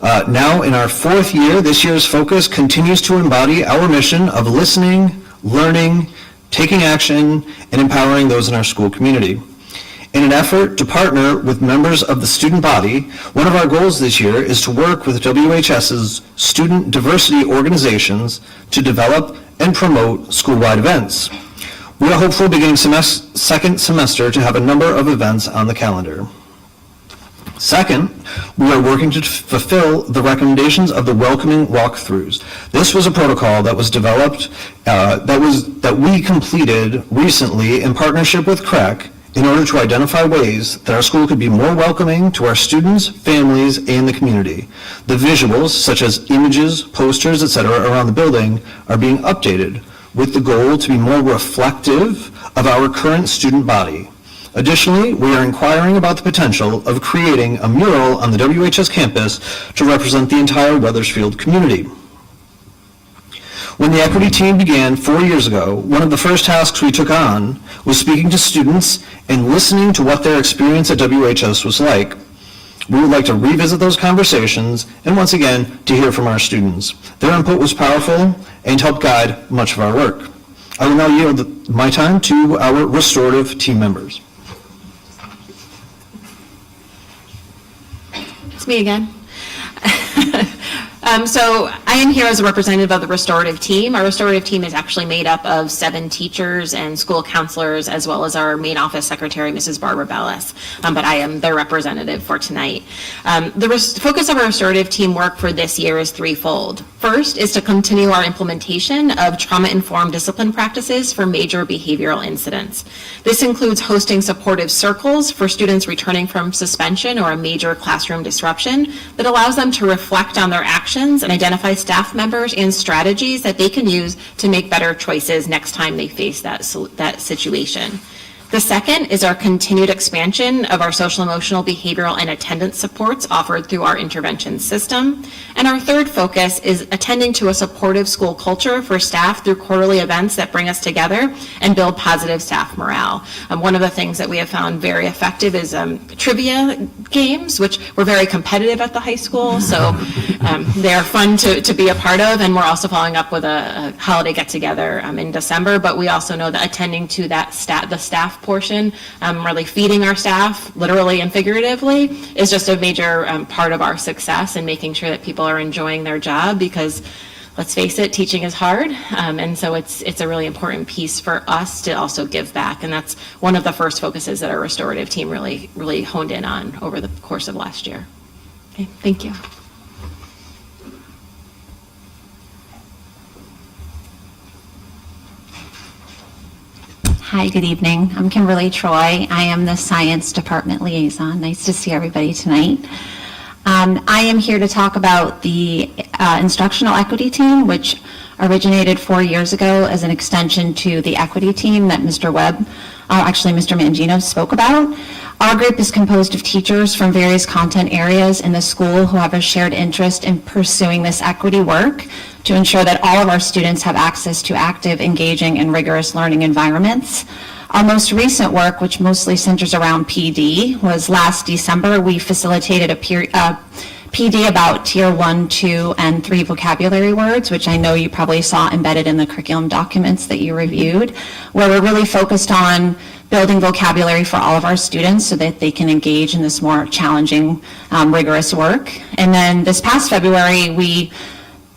Now in our 4th year, this year's focus continues to embody our mission of listening, learning, taking action, and empowering those in our school community. In an effort to partner with members of the student body, one of our goals this year is to work with WHS's student diversity organizations to develop and promote school-wide events. We are hopeful beginning second semester to have a number of events on the calendar. Second, we are working to fulfill the recommendations of the welcoming walkthroughs. This was a protocol that was developed, that we completed recently in partnership with CREC in order to identify ways that our school could be more welcoming to our students, families, and the community. The visuals, such as images, posters, etc., around the building are being updated with the goal to be more reflective of our current student body. Additionally, we are inquiring about the potential of creating a mural on the WHS campus to represent the entire Wethersfield community. When the equity team began 4 years ago, one of the first tasks we took on was speaking to students and listening to what their experience at WHS was like. We would like to revisit those conversations and once again to hear from our students. Their input was powerful and helped guide much of our work. I will now yield my time to our restorative team members. It's me again. So I am here as a representative of the restorative team. Our restorative team is actually made up of 7 teachers and school counselors, as well as our main office secretary, Mrs. Barbara Bellis. But I am their representative for tonight. The focus of our restorative team work for this year is threefold. First is to continue our implementation of trauma-informed discipline practices for major behavioral incidents. This includes hosting supportive circles for students returning from suspension or a major classroom disruption that allows them to reflect on their actions and identify staff members and strategies that they can use to make better choices next time they face that situation. The second is our continued expansion of our social, emotional, behavioral, and attendance supports offered through our intervention system. And our third focus is attending to a supportive school culture for staff through quarterly events that bring us together and build positive staff morale. One of the things that we have found very effective is trivia games, which we're very competitive at the high school, so they are fun to be a part of, and we're also following up with a holiday get-together in December, but we also know that attending to that the staff portion, really feeding our staff, literally and figuratively, is just a major part of our success in making sure that people are enjoying their job, because let's face it, teaching is hard, and so it's a really important piece for us to also give back, and that's one of the first focuses that our restorative team really honed in on over the course of last year. Okay, thank you. Hi, good evening. I'm Kimberly Troy. I am the Science Department Liaison. Nice to see everybody tonight. I am here to talk about the Instructional Equity Team, which originated 4 years ago as an extension to the Equity Team that Mr. Mr. Mangino spoke about. Our group is composed of teachers from various content areas in the school who have a shared interest in pursuing this equity work to ensure that all of our students have access to active, engaging, and rigorous learning environments. Our most recent work, which mostly centers around PD, was last December. We facilitated a PD about Tier 1, 2, and 3 vocabulary words, which I know you probably saw embedded in the curriculum documents that you reviewed, where we're really focused on building vocabulary for all of our students so that they can engage in this more challenging, rigorous work. And then this past February, we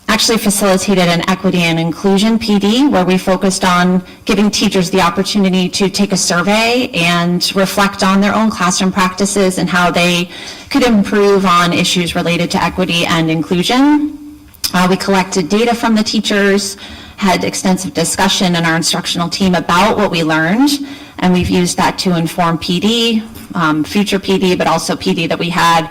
actually facilitated an equity and inclusion PD where we focused on giving teachers the opportunity to take a survey and reflect on their own classroom practices and how they could improve on issues related to equity and inclusion. We collected data from the teachers, had extensive discussion in our instructional team about what we learned, and we've used that to inform PD, future PD, but also PD that we had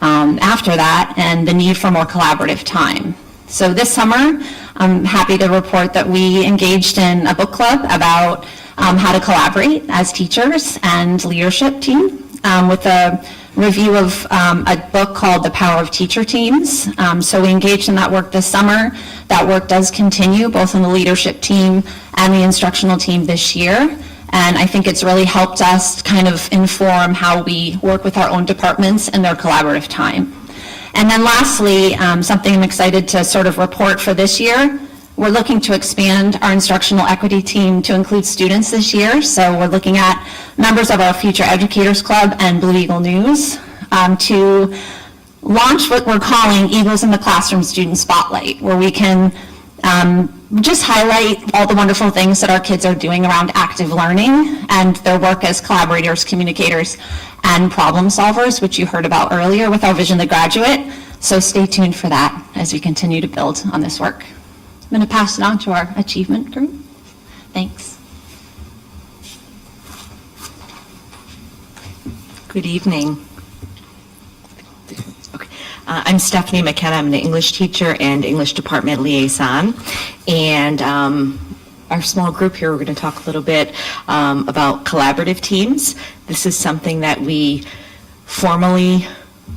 after that, and the need for more collaborative time. So this summer, I'm happy to report that we engaged in a book club about how to collaborate as teachers and leadership team with a review of a book called The Power of Teacher Teams. So we engaged in that work this summer. That work does continue, both in the leadership team and the instructional team this year. And I think it's really helped us kind of inform how we work with our own departments and their collaborative time. And then lastly, something I'm excited to sort of report for this year, we're looking to expand our instructional equity team to include students this year. So we're looking at members of our Future Educators Club and Blue Eagle News to launch what we're calling Eagles in the Classroom Student Spotlight, where we can just highlight all the wonderful things that our kids are doing around active learning and their work as collaborators, communicators, and problem solvers, which you heard about earlier with our Vision the Graduate. So stay tuned for that as we continue to build on this work. I'm going to pass it on to our achievement group. Thanks. Good evening. I'm Stephanie McKenna. I'm an English teacher and English department liaison. And our small group here, we're going to talk a little bit about collaborative teams. This is something that we formally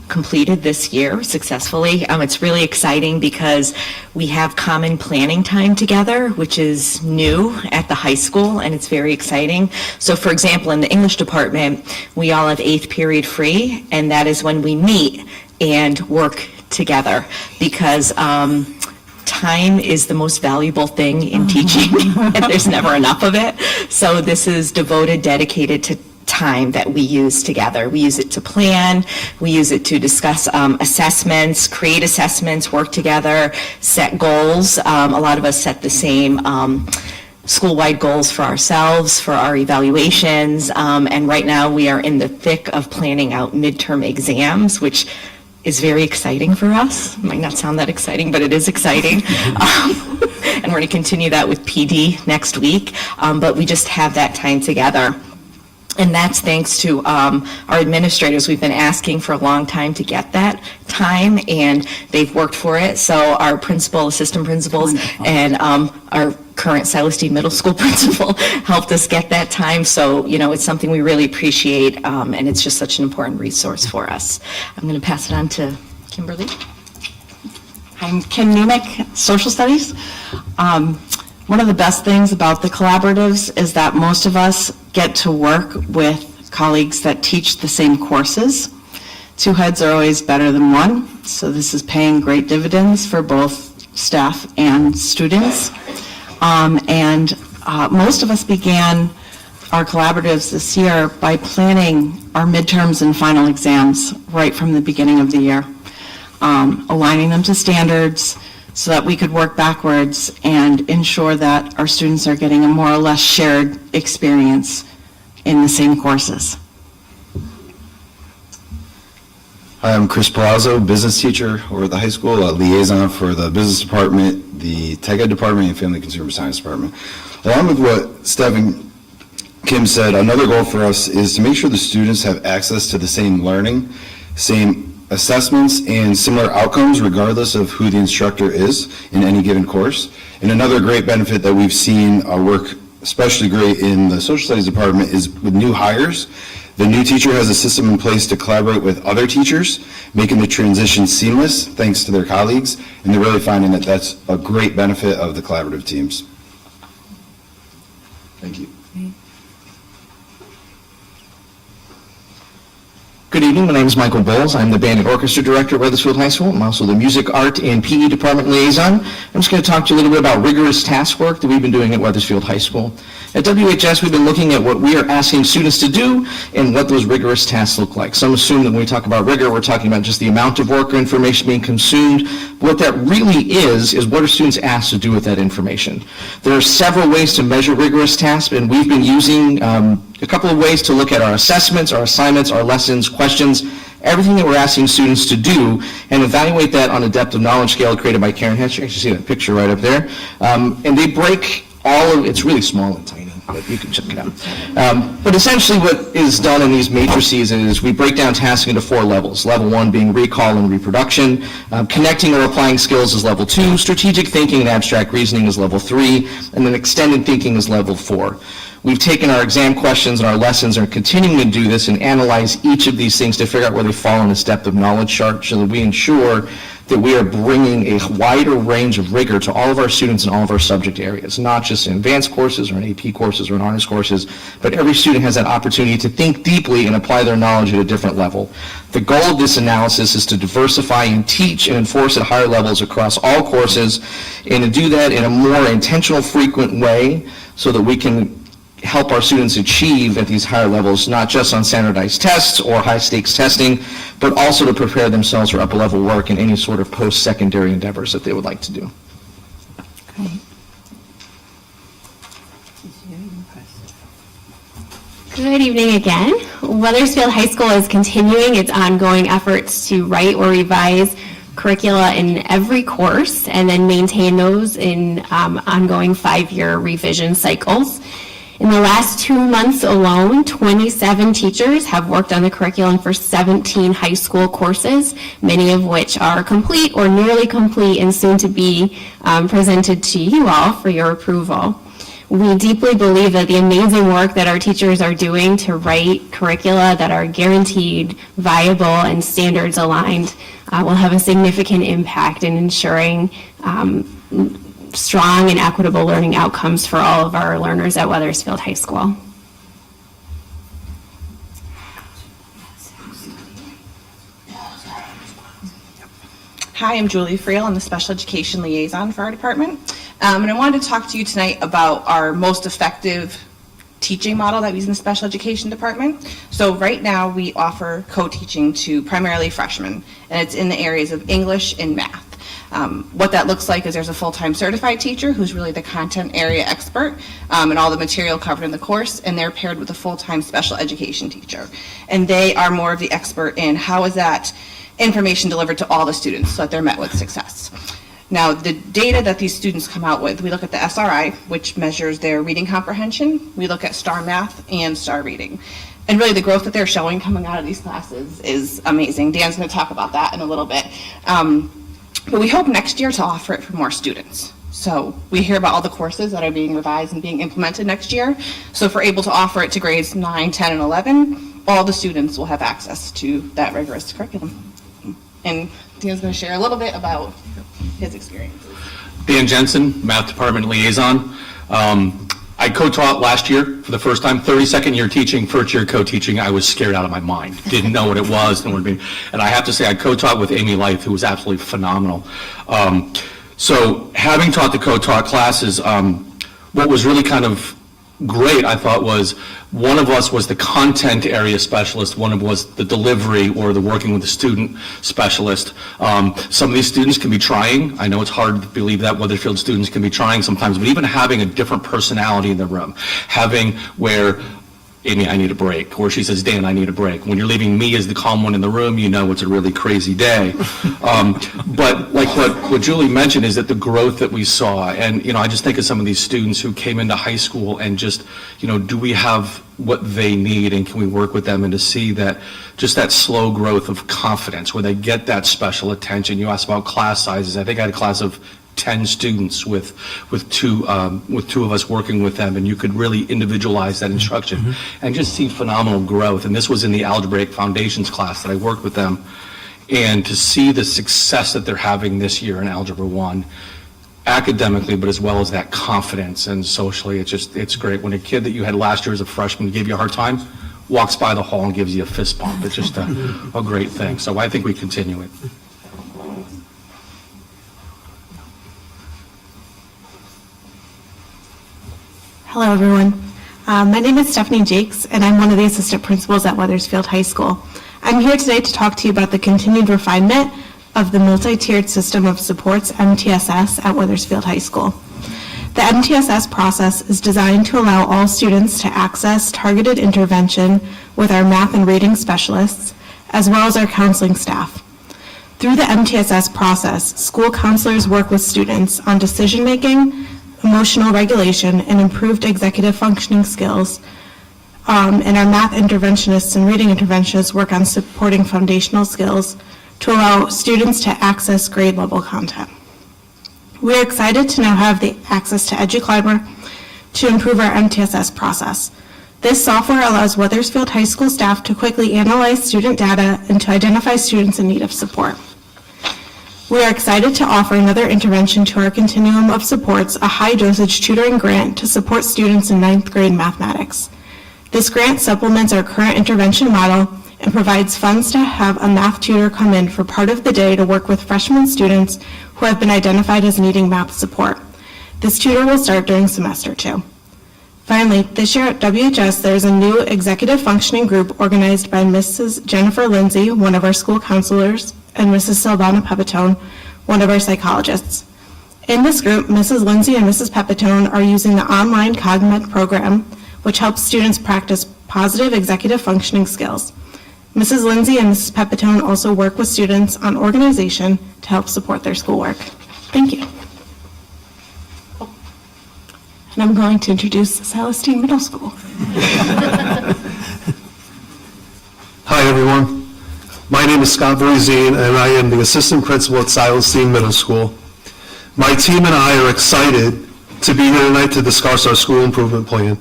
completed this year successfully. It's really exciting because we have common planning time together, which is new at the high school, and it's very exciting. So for example, in the English department, we all have 8th period free, and that is when we meet and work together, because time is the most valuable thing in teaching, and there's never enough of it. So this is devoted, dedicated to time that we use together. We use it to plan, we use it to discuss assessments, create assessments, work together, set goals. A lot of us set the same school-wide goals for ourselves, for our evaluations, and right now we are in the thick of planning out midterm exams, which is very exciting for us. It might not sound that exciting, but it is exciting. And we're going to continue that with PD next week, but we just have that time together. And that's thanks to our administrators. We've been asking for a long time to get that time, and they've worked for it. So our principal, assistant principals, and our current Silas Deane Middle School principal helped us get that time. So, you know, it's something we really appreciate, and it's just such an important resource for us. I'm going to pass it on to Kimberly. I'm Kim Nemick, Social Studies. One of the best things about the collaboratives is that most of us get to work with colleagues that teach the same courses. Two heads are always better than one, so this is paying great dividends for both staff and students. Most of us began our collaboratives this year by planning our midterms and final exams right from the beginning of the year, aligning them to standards, so that we could work backwards and ensure that our students are getting a more or less shared experience in the same courses. Hi, I'm Chris Palazzo, business teacher over at the high school, a liaison for the business department, the tech ed department, and family consumer science department. Along with what Steph and Kim said, another goal for us is to make sure the students have access to the same learning, same assessments, and similar outcomes regardless of who the instructor is in any given course. And another great benefit that we've seen work especially great in the social studies department is with new hires. The new teacher has a system in place to collaborate with other teachers, making the transition seamless thanks to their colleagues, and they're really finding that that's a great benefit of the collaborative teams. Thank you. Good evening, my name is Michael Bowles. I'm the band and orchestra director at Wethersfield High School. I'm also the music, art, and PE department liaison. I'm just going to talk to you a little bit about rigorous task work that we've been doing at Wethersfield High School. At WHS, we've been looking at what we are asking students to do and what those rigorous tasks look like. Some assume that when we talk about rigor, we're talking about just the amount of work or information being consumed. What that really is what are students asked to do with that information? There are several ways to measure rigorous tasks, and we've been using a couple of ways to look at our assessments, our assignments, our lessons, questions, everything that we're asking students to do, and evaluate that on a depth of knowledge scale created by Karen Hetch. You actually see that picture right up there. And they break all of, it's really small and tiny, but you can check it out. But essentially what is done in these matrices is we break down tasks into 4 levels. Level 1 being recall and reproduction. Connecting or applying skills is level 2. Strategic thinking and abstract reasoning is level 3. And then extended thinking is level 4. We've taken our exam questions and our lessons and are continuing to do this and analyze each of these things to figure out where they fall in this depth of knowledge chart so that we ensure that we are bringing a wider range of rigor to all of our students in all of our subject areas, not just in advanced courses or in AP courses or in honors courses, but every student has that opportunity to think deeply and apply their knowledge at a different level. The goal of this analysis is to diversify and teach and enforce at higher levels across all courses, and to do that in a more intentional, frequent way so that we can help our students achieve at these higher levels, not just on standardized tests or high-stakes testing, but also to prepare themselves for upper-level work in any sort of post-secondary endeavors that they would like to do. Good evening again. Wethersfield High School is continuing its ongoing efforts to write or revise curricula in every course and then maintain those in ongoing 5-year revision cycles. In the last 2 months alone, 27 teachers have worked on the curriculum for 17 high school courses, many of which are complete or nearly complete and soon to be presented to you all for your approval. We deeply believe that the amazing work that our teachers are doing to write curricula that are guaranteed, viable, and standards aligned will have a significant impact in ensuring strong and equitable learning outcomes for all of our learners at Wethersfield High School. Hi, I'm Julie Friel. I'm the Special Education Liaison for our department. And I wanted to talk to you tonight about our most effective teaching model that we use in the special education department. So right now we offer co-teaching to primarily freshmen, and it's in the areas of English and math. What that looks like is there's a full-time certified teacher who's really the content area expert and all the material covered in the course, and they're paired with a full-time special education teacher. And they are more of the expert in how is that information delivered to all the students so that they're met with success. Now, the data that these students come out with, we look at the SRI, which measures their reading comprehension. We look at STAR Math and STAR Reading. And really the growth that they're showing coming out of these classes is amazing. Dan's going to talk about that in a little bit. But we hope next year to offer it for more students. So we hear about all the courses that are being revised and being implemented next year. So if we're able to offer it to grades 9, 10, and 11, all the students will have access to that rigorous curriculum. And Dan's going to share a little bit about his experiences. Dan Jensen, Math Department Liaison. I co-taught last year for the first time, 32nd year teaching, first year co-teaching. I was scared out of my mind. Didn't know what it was. And I have to say, I co-taught with Amy Leith, who was absolutely phenomenal. So having taught the co-taught classes, what was really kind of great, I thought, was one of us was the content area specialist, one of us was the delivery or the working with the student specialist. Some of these students can be trying. I know it's hard to believe that Wethersfield students can be trying sometimes, but even having a different personality in the room, having where Amy, I need a break, or she says, Dan, I need a break. When you're leaving me as the calm one in the room, you know it's a really crazy day. But like what Julie mentioned is that the growth that we saw, and I just think of some of these students who came into high school and just, do we have what they need, and can we work with them, and to see that, just that slow growth of confidence where they get that special attention. You asked about class sizes. I think I had a class of 10 students with two of us working with them, and you could really individualize that instruction and just see phenomenal growth. And this was in the algebraic foundations class that I worked with them, and to see the success that they're having this year in Algebra 1, academically, but as well as that confidence and socially, it's great. When a kid that you had last year as a freshman gave you a hard time, walks by the hall and gives you a fist bump, it's just a great thing. So I think we continue it. Hello, everyone. My name is Stephanie Jakes, and I'm one of the assistant principals at Wethersfield High School. I'm here today to talk to you about the continued refinement of the multi-tiered system of supports, MTSS, at Wethersfield High School. The MTSS process is designed to allow all students to access targeted intervention with our math and reading specialists, as well as our counseling staff. Through the MTSS process, school counselors work with students on decision-making, emotional regulation, and improved executive functioning skills, and our math interventionists and reading interventionists work on supporting foundational skills to allow students to access grade level content. We are excited to now have the access to EduClimber to improve our MTSS process. This software allows Wethersfield High School staff to quickly analyze student data and to identify students in need of support. We are excited to offer another intervention to our continuum of supports, a high-dosage tutoring grant to support students in 9th grade mathematics. This grant supplements our current intervention model and provides funds to have a math tutor come in for part of the day to work with freshman students who have been identified as needing math support. This tutor will start during semester 2. Finally, this year at WHS, there is a new executive functioning group organized by Mrs. Jennifer Lindsay, one of our school counselors, and Mrs. Silvana Pepitone, one of our psychologists. In this group, Mrs. Lindsay and Mrs. Pepitone are using the online CogMed program, which helps students practice positive executive functioning skills. Mrs. Lindsay and Mrs. Pepitone also work with students on organization to help support their schoolwork. Thank you. And I'm going to introduce Silas Middle School. Hi, everyone. My name is Scott Verizine, and I am the assistant principal at Silas Middle School. My team and I are excited to be here tonight to discuss our school improvement plan.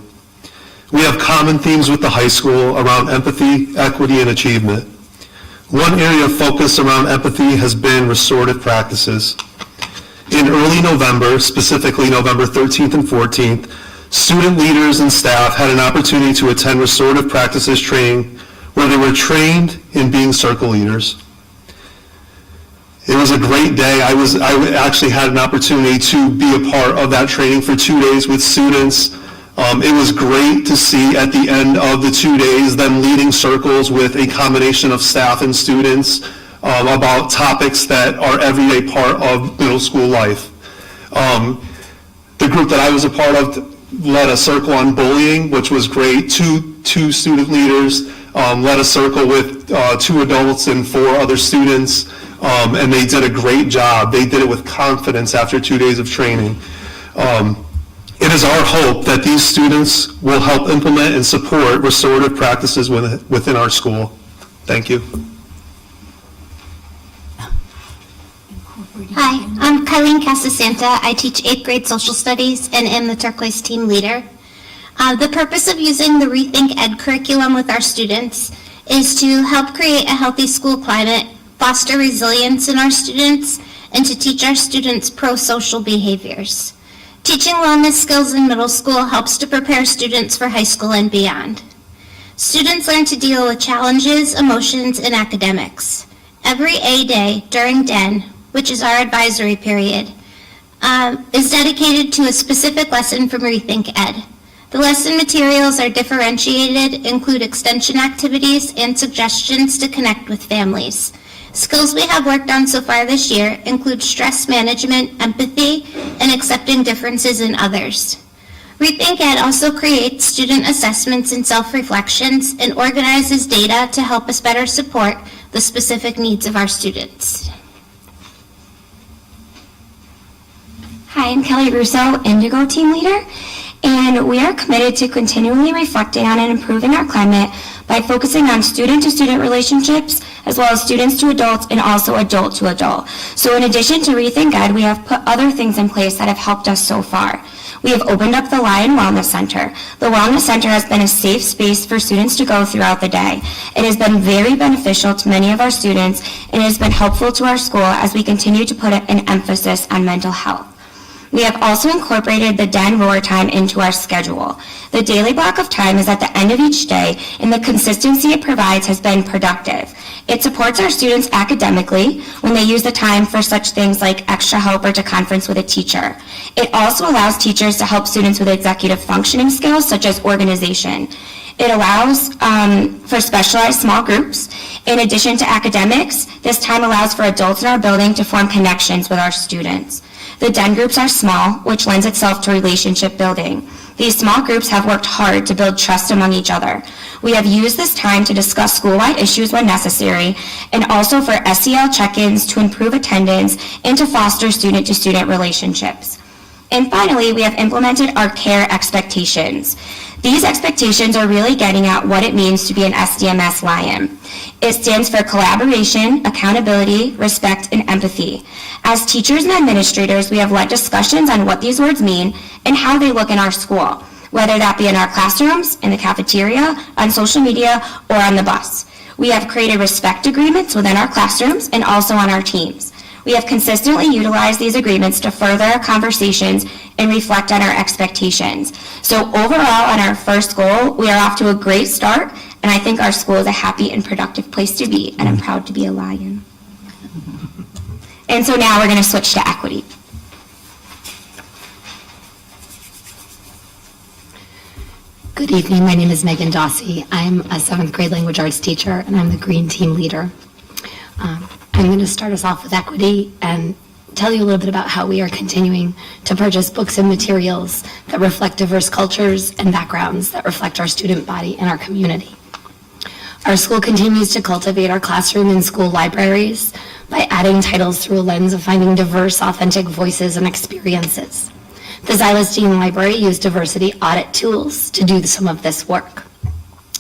We have common themes with the high school around empathy, equity, and achievement. One area of focus around empathy has been restorative practices. In early November, specifically November 13th and 14th, student leaders and staff had an opportunity to attend restorative practices training where they were trained in being circle leaders. It was a great day. I actually had an opportunity to be a part of that training for 2 days with students. It was great to see at the end of the 2 days them leading circles with a combination of staff and students about topics that are everyday part of middle school life. The group that I was a part of led a circle on bullying, which was great. Two student leaders led a circle with 2 adults and 4 other students, and they did a great job. They did it with confidence after 2 days of training. It is our hope that these students will help implement and support restorative practices within our school. Thank you. Hi, I'm Kylene Casasanta. I teach 8th grade social studies and am the turquoise team leader. The purpose of using the Rethink Ed curriculum with our students is to help create a healthy school climate, foster resilience in our students, and to teach our students pro-social behaviors. Teaching wellness skills in middle school helps to prepare students for high school and beyond. Students learn to deal with challenges, emotions, and academics. Every A day during DEN, which is our advisory period, is dedicated to a specific lesson from Rethink Ed. The lesson materials are differentiated, include extension activities and suggestions to connect with families. Skills we have worked on so far this year include stress management, empathy, and accepting differences in others. Rethink Ed also creates student assessments and self-reflections and organizes data to help us better support the specific needs of our students. Hi, I'm Kelly Russo, Indigo team leader, and we are committed to continually reflecting on and improving our climate by focusing on student-to-student relationships, as well as students to adults and also adult to adult. So in addition to Rethink Ed, we have put other things in place that have helped us so far. We have opened up the Lion Wellness Center. The Wellness Center has been a safe space for students to go throughout the day. It has been very beneficial to many of our students, and it has been helpful to our school as we continue to put an emphasis on mental health. We have also incorporated the DEN roar time into our schedule. The daily block of time is at the end of each day, and the consistency it provides has been productive. It supports our students academically when they use the time for such things like extra help or to conference with a teacher. It also allows teachers to help students with executive functioning skills such as organization. It allows for specialized small groups. In addition to academics, this time allows for adults in our building to form connections with our students. The DEN groups are small, which lends itself to relationship building. These small groups have worked hard to build trust among each other. We have used this time to discuss school-wide issues when necessary, and also for SEL check-ins to improve attendance and to foster student-to-student relationships. And finally, we have implemented our CARE expectations. These expectations are really getting at what it means to be an SDMS Lion. It stands for collaboration, accountability, respect, and empathy. As teachers and administrators, we have led discussions on what these words mean and how they look in our school, whether that be in our classrooms, in the cafeteria, on social media, or on the bus. We have created respect agreements within our classrooms and also on our teams. We have consistently utilized these agreements to further our conversations and reflect on our expectations. So overall, on our first goal, we are off to a great start, and I think our school is a happy and productive place to be, and I'm proud to be a Lion. And so now we're going to switch to equity. Good evening, my name is Megan Dossie. I'm a 7th grade language arts teacher, and I'm the Green Team leader. I'm going to start us off with equity and tell you a little bit about how we are continuing to purchase books and materials that reflect diverse cultures and backgrounds that reflect our student body and our community. Our school continues to cultivate our classroom and school libraries by adding titles through a lens of finding diverse, authentic voices and experiences. The Silas Deane Library used diversity audit tools to do some of this work.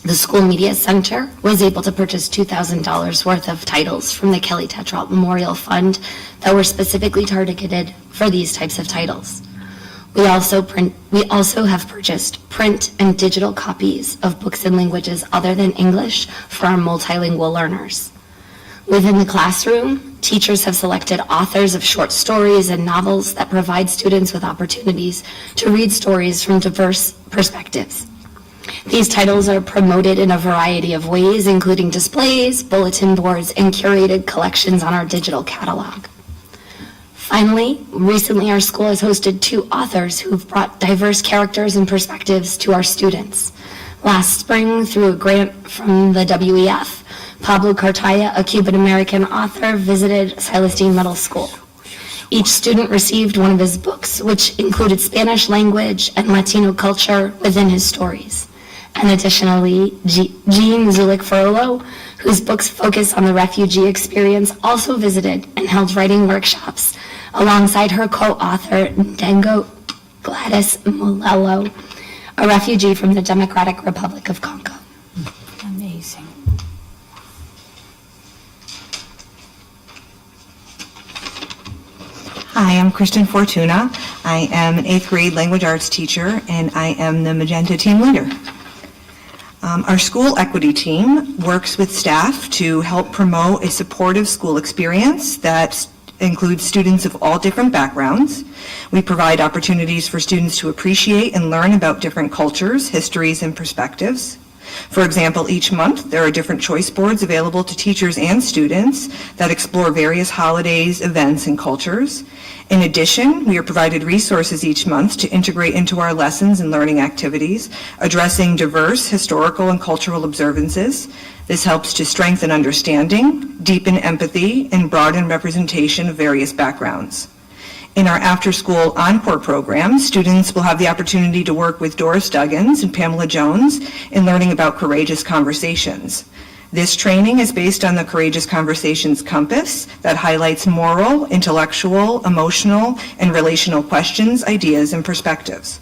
The School Media Center was able to purchase $2,000 worth of titles from the Kelly Tetrault Memorial Fund that were specifically targeted for these types of titles. We also have purchased print and digital copies of books in languages other than English for our multilingual learners. Within the classroom, teachers have selected authors of short stories and novels that provide students with opportunities to read stories from diverse perspectives. These titles are promoted in a variety of ways, including displays, bulletin boards, and curated collections on our digital catalog. Finally, recently our school has hosted 2 authors who've brought diverse characters and perspectives to our students. Last spring, through a grant from the WEF, Pablo Cartaya, a Cuban-American author, visited Silas Deane Middle School. Each student received one of his books, which included Spanish language and Latino culture within his stories. And additionally, Jean Zulik-Ferrolo, whose books focus on the refugee experience, also visited and held writing workshops alongside her co-author, Ndengo Gladys Molelo, a refugee from the Democratic Republic of Congo. Amazing. Hi, I'm Kristen Fortuna. I am an 8th grade language arts teacher, and I am the Magenta team leader. Our school equity team works with staff to help promote a supportive school experience that includes students of all different backgrounds. We provide opportunities for students to appreciate and learn about different cultures, histories, and perspectives. For example, each month there are different choice boards available to teachers and students that explore various holidays, events, and cultures. In addition, we are provided resources each month to integrate into our lessons and learning activities, addressing diverse historical and cultural observances. This helps to strengthen understanding, deepen empathy, and broaden representation of various backgrounds. In our after-school encore program, students will have the opportunity to work with Doris Duggins and Pamela Jones in learning about courageous conversations. This training is based on the Courageous Conversations Compass that highlights moral, intellectual, emotional, and relational questions, ideas, and perspectives.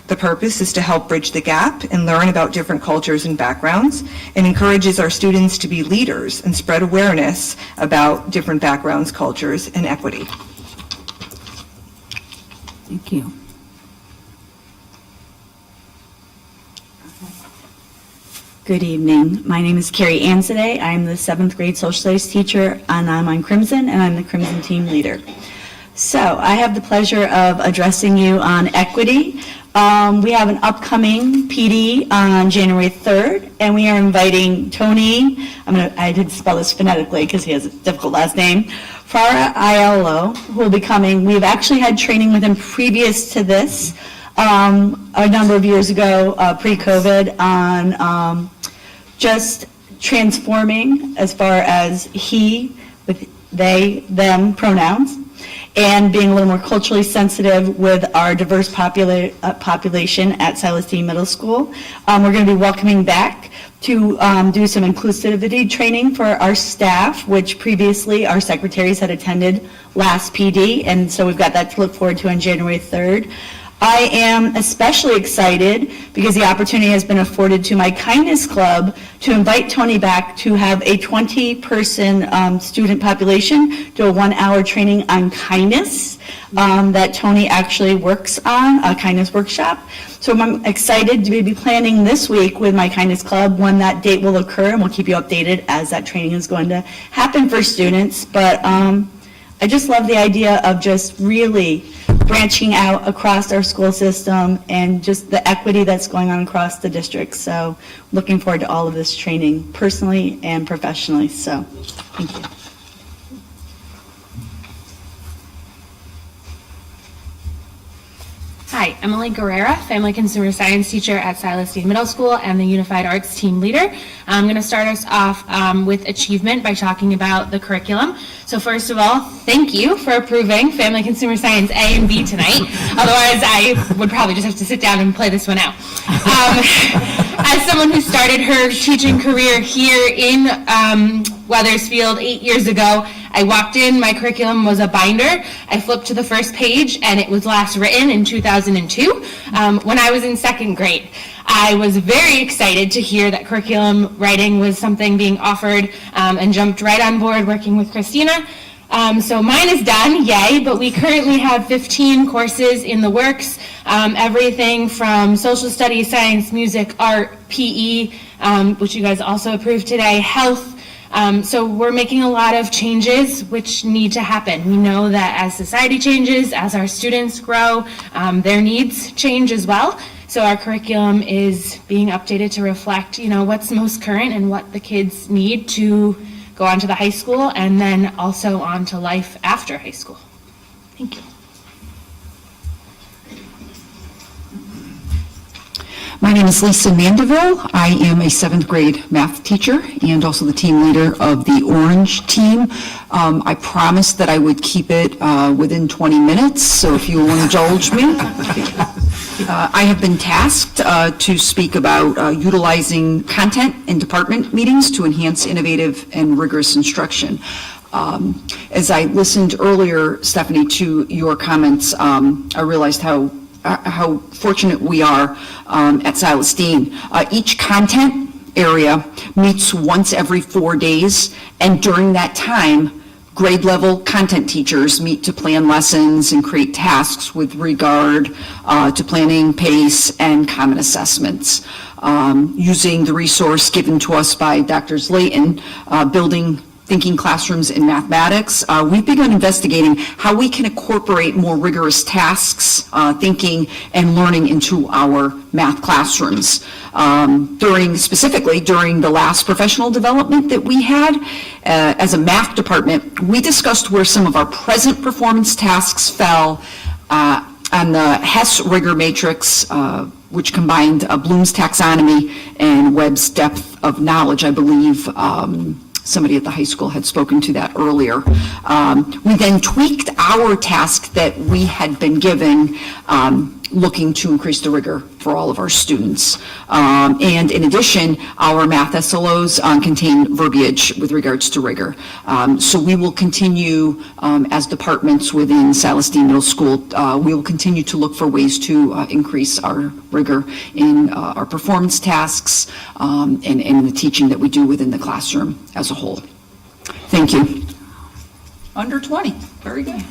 The purpose is to help bridge the gap and learn about different cultures and backgrounds, and encourages our students to be leaders and spread awareness about different backgrounds, cultures, and equity. Thank you. Good evening. My name is Carrie Ansade. I'm the 7th grade social studies teacher, and I'm on Crimson, and I'm the Crimson team leader. So I have the pleasure of addressing you on equity. We have an upcoming PD on January 3rd, and we are inviting Tony, I did spell this phonetically because he has a difficult last name, Farah Aiello, who will be coming. We've actually had training with him previous to this, a number of years ago, pre-COVID, on just transforming as far as he, with they, them pronouns, and being a little more culturally sensitive with our diverse population at Silas Deane Middle School. We're going to be welcoming back to do some inclusivity training for our staff, which previously our secretaries had attended last PD, and so we've got that to look forward to on January 3rd. I am especially excited because the opportunity has been afforded to my Kindness Club to invite Tony back to have a 20-person student population do a 1-hour training on kindness that Tony actually works on, a kindness workshop. So I'm excited to be planning this week with my Kindness Club when that date will occur, and we'll keep you updated as that training is going to happen for students. But I just love the idea of just really branching out across our school system and just the equity that's going on across the district. So looking forward to all of this training personally and professionally. So thank you. Hi, Emily Guerrera, Family Consumer Science teacher at Silas Deane Middle School and the Unified Arts team leader. I'm going to start us off with achievement by talking about the curriculum. So first of all, thank you for approving Family Consumer Science A and B tonight. Otherwise, I would probably just have to sit down and play this one out. As someone who started her teaching career here in Wethersfield 8 years ago, I walked in, my curriculum was a binder. I flipped to the first page, and it was last written in 2002 when I was in second grade. I was very excited to hear that curriculum writing was something being offered and jumped right on board working with Christina. So mine is done, yay, but we currently have 15 courses in the works, everything from social studies, science, music, art, PE, which you guys also approved today, health. So we're making a lot of changes which need to happen. We know that as society changes, as our students grow, their needs change as well. So our curriculum is being updated to reflect, what's most current and what the kids need to go on to the high school and then also on to life after high school. Thank you. My name is Lisa Mandeville. I am a 7th grade math teacher and also the team leader of the Orange team. I promised that I would keep it within 20 minutes, so if you will indulge me. I have been tasked to speak about utilizing content in department meetings to enhance innovative and rigorous instruction. As I listened earlier, Stephanie, to your comments, I realized how fortunate we are at Silas Deane. Each content area meets once every 4 days, and during that time, grade level content teachers meet to plan lessons and create tasks with regard to planning, pace, and common assessments. Using the resource given to us by Drs. Layton, building thinking classrooms in mathematics, we've begun investigating how we can incorporate more rigorous tasks, thinking, and learning into our math classrooms. Specifically during the last professional development that we had as a math department, we discussed where some of our present performance tasks fell on the Hess rigor matrix, which combined Bloom's taxonomy and Webb's depth of knowledge. I believe somebody at the high school had spoken to that earlier. We then tweaked our task that we had been given, looking to increase the rigor for all of our students. And in addition, our math SLOs contain verbiage with regards to rigor. So we will continue, as departments within Silas Deane Middle School, we will continue to look for ways to increase our rigor in our performance tasks and in the teaching that we do within the classroom as a whole. Thank you. Under 20, very good.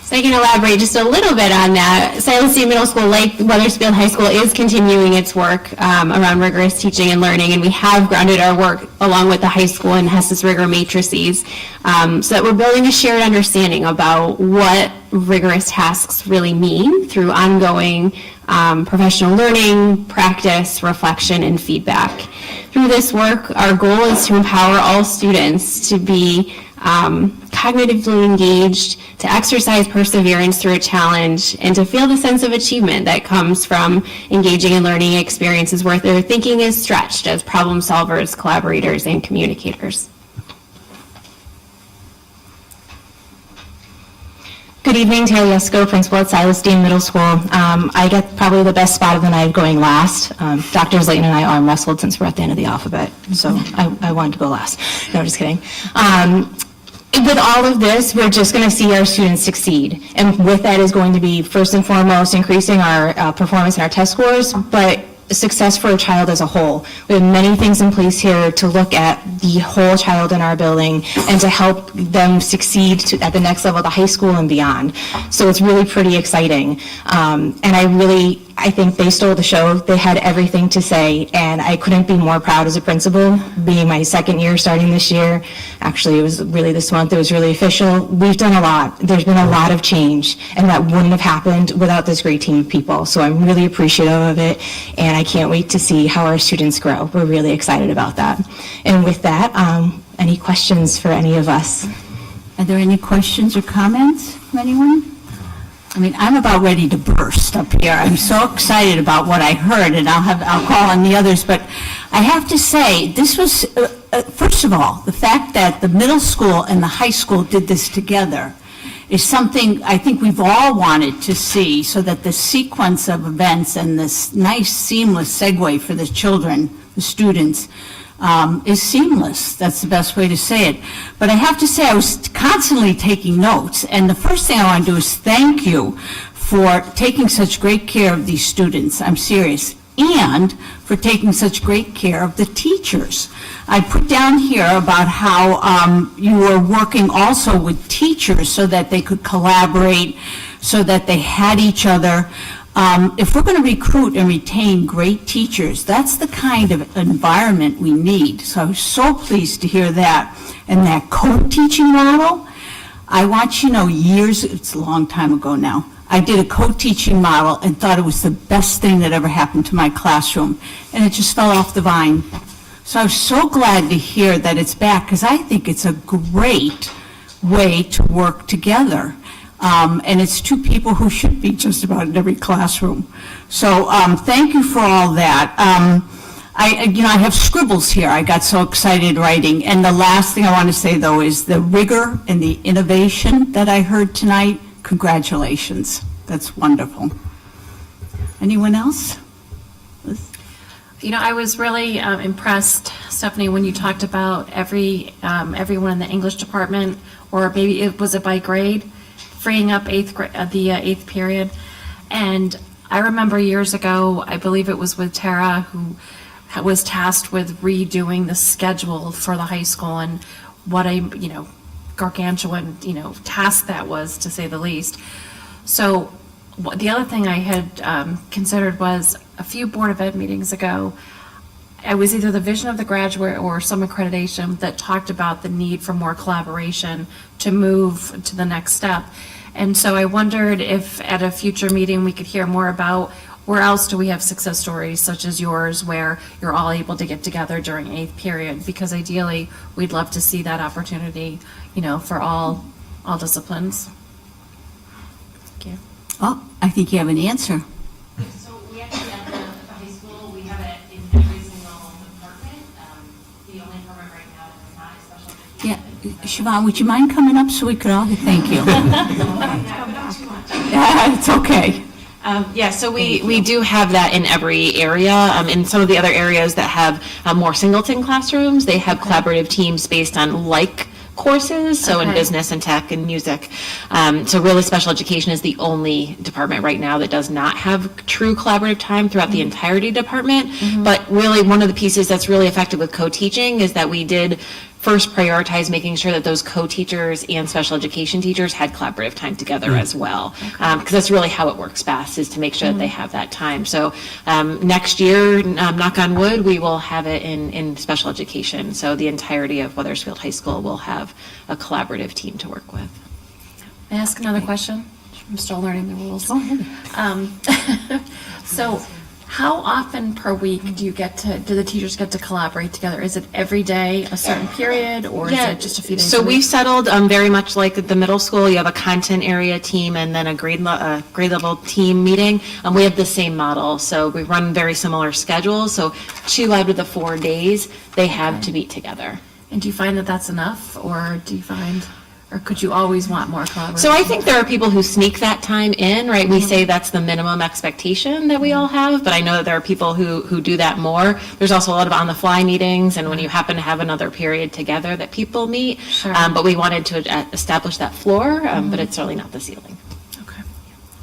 So I can elaborate just a little bit on that. Silas Deane Middle School, like Wethersfield High School, is continuing its work around rigorous teaching and learning, and we have grounded our work along with the high school in Hess's rigor matrices, so that we're building a shared understanding about what rigorous tasks really mean through ongoing professional learning, practice, reflection, and feedback. Through this work, our goal is to empower all students to be cognitively engaged, to exercise perseverance through a challenge, and to feel the sense of achievement that comes from engaging in learning experiences where their thinking is stretched as problem solvers, collaborators, and communicators. Good evening, Taylor Yesko, principal at Silas Deane Middle School. I get probably the best spot of the night going last. Drs. Layton and I arm wrestled since we're at the end of the alphabet, so I wanted to go last. No, just kidding. with all of this, we're just going to see our students succeed. And with that is going to be, first and foremost, increasing our performance and our test scores, but success for a child as a whole. We have many things in place here to look at the whole child in our building and to help them succeed at the next level, the high school and beyond. So it's really pretty exciting. And I think they stole the show. They had everything to say, and I couldn't be more proud as a principal, being my second year starting this year. Actually, it was really this month. It was really official. We've done a lot. There's been a lot of change, and that wouldn't have happened without this great team of people. So I'm really appreciative of it, and I can't wait to see how our students grow. We're really excited about that. And with that, any questions for any of us? Are there any questions or comments from anyone? I mean, I'm about ready to burst up here. I'm so excited about what I heard, and I'll call on the others, but I have to say, this was, first of all, the fact that the middle school and the high school did this together is something I think we've all wanted to see, so that the sequence of events and this nice seamless segue for the children, the students, is seamless. That's the best way to say it. But I have to say, I was constantly taking notes, and the first thing I want to do is thank you for taking such great care of these students. I'm serious. And for taking such great care of the teachers. I put down here about how you were working also with teachers so that they could collaborate, so that they had each other. If we're going to recruit and retain great teachers, that's the kind of environment we need. So I was so pleased to hear that. And that co-teaching model, I want you to know, it's a long time ago now, I did a co-teaching model and thought it was the best thing that ever happened to my classroom. And it just fell off the vine. So I was so glad to hear that it's back, because I think it's a great way to work together. And it's two people who should be just about in every classroom. So thank you for all that. I have scribbles here. I got so excited writing. And the last thing I want to say, though, is the rigor and the innovation that I heard tonight. Congratulations. That's wonderful. Anyone else? I was really impressed, Stephanie, when you talked about everyone in the English department, or maybe it was by grade, freeing up the eighth period. And I remember years ago, I believe it was with Tara, who was tasked with redoing the schedule for the high school, and what a gargantuan task that was, to say the least. So the other thing I had considered was, a few Board of Ed meetings ago, it was either the vision of the graduate or some accreditation that talked about the need for more collaboration to move to the next step. And so I wondered if at a future meeting we could hear more about where else do we have success stories such as yours, where you're all able to get together during eighth period, because ideally we'd love to see that opportunity, for all disciplines. Thank you. Oh, I think you have an answer. So we actually, at the high school, we have it in every single department. The only department right now that is not is special education. Yeah, Siobhan, would you mind coming up so we could all, thank you. Yeah, it's okay. So we do have that in every area. In some of the other areas that have more singleton classrooms, they have collaborative teams based on courses, so in business and tech and music. So really, special education is the only department right now that does not have true collaborative time throughout the entirety department. But really, one of the pieces that's really effective with co-teaching is that we did first prioritize making sure that those co-teachers and special education teachers had collaborative time together as well. Because that's really how it works best, is to make sure that they have that time. So next year, knock on wood, we will have it in special education. So the entirety of Wethersfield High School will have a collaborative team to work with. May I ask another question? I'm still learning the rules. Go ahead. So how often per week do the teachers get to collaborate together? Is it every day, a certain period, or is it just a few days So a week? we've settled very much like the middle school. You have a content area team and then a grade level team meeting. We have the same model, so we run very similar schedules. So 2 out of the 4 days they have to meet together. And do you find that that's enough, or do you find? Or could you always want more collaboration? So I think there are people who sneak that time in, right? We say that's the minimum expectation that we all have, but I know that there are people who do that more. There's also a lot of on-the-fly meetings, and when you happen to have another period together that people meet. But we wanted to establish that floor, but it's certainly not the ceiling. Okay.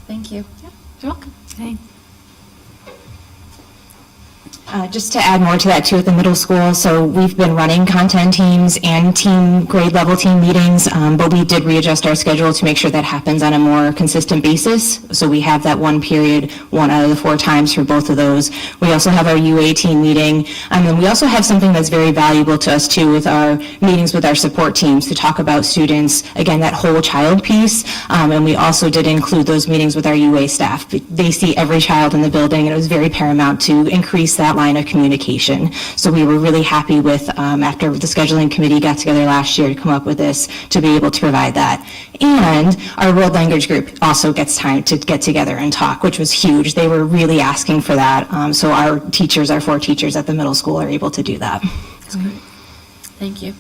Thank you. You're welcome. Okay. Just to add more to that too at the middle school, so we've been running content teams and grade level team meetings, but we did readjust our schedule to make sure that happens on a more consistent basis. So we have that one period, 1 out of the 4 times for both of those. We also have our UA team meeting, and then we also have something that's very valuable to us too with our meetings with our support teams to talk about students, again, that whole child piece, and we also did include those meetings with our UA staff. They see every child in the building, and it was very paramount to increase that line of communication. So we were really happy with, after the scheduling committee got together last year to come up with this, to be able to provide that. And our world language group also gets time to get together and talk, which was huge. They were really asking for that. So our 4 teachers at the middle school are able to do that. Thank you.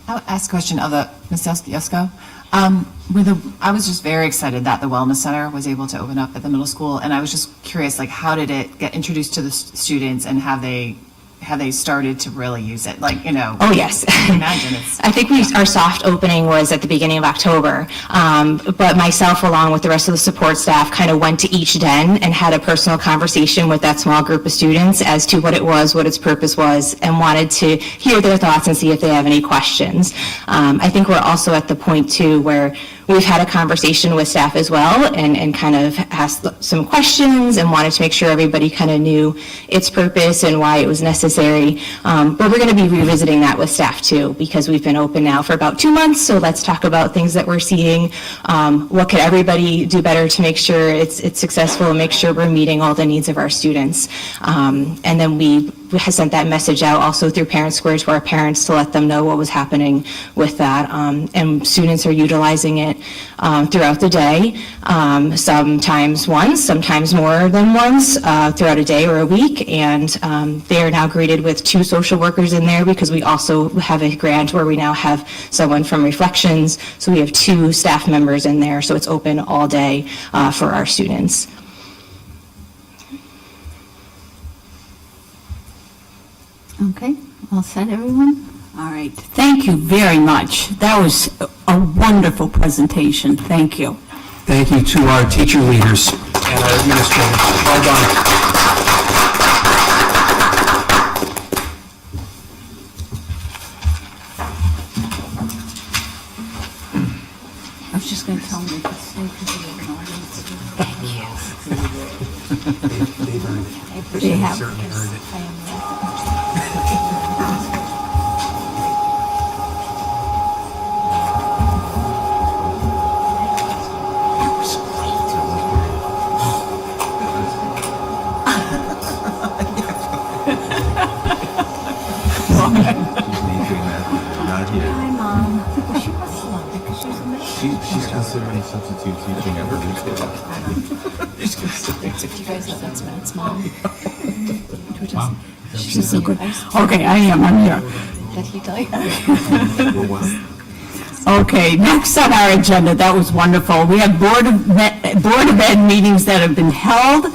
I'll ask a question of Ms. Yosko. I was just very excited that the Wellness Center was able to open up at the middle school, and I was just curious, like, how did it get introduced to the students, and have they started to really use it? Like, Oh, yes. I think our soft opening was at the beginning of October, but myself, along with the rest of the support staff, kind of went to each den and had a personal conversation with that small group of students as to what it was, what its purpose was, and wanted to hear their thoughts and see if they have any questions. I think we're also at the point, too, where we've had a conversation with staff as well and kind of asked some questions and wanted to make sure everybody kind of knew its purpose and why it was necessary. But we're going to be revisiting that with staff too, because we've been open now for about 2 months. So let's talk about things that we're seeing. What could everybody do better to make sure it's successful and make sure we're meeting all the needs of our students. And then we sent that message out also through Parent Square to our parents to let them know what was happening with that. And students are utilizing it throughout the day, sometimes once, sometimes more than once throughout a day or a week. And they are now greeted with 2 social workers in there, because we also have a grant where we now have someone from Reflections. So we have 2 staff members in there. So it's open all day for our students. Okay, all set, everyone? All right, thank you very much. That was a wonderful presentation. Thank you. Thank you to our teacher leaders and our administrators. Well done. I was just going to tell them they could stay because they have an audience. Thank you. They've earned it. They have. Certainly earned it. Hi, Mom. She must love it because she's amazing. She's considering substitute teaching at her Do you guys know that's Matt's mom? Wow. She's so good. Okay, I'm here. Did he tell you? Okay, next on our agenda, that was wonderful. We have Board of Ed meetings that have been held,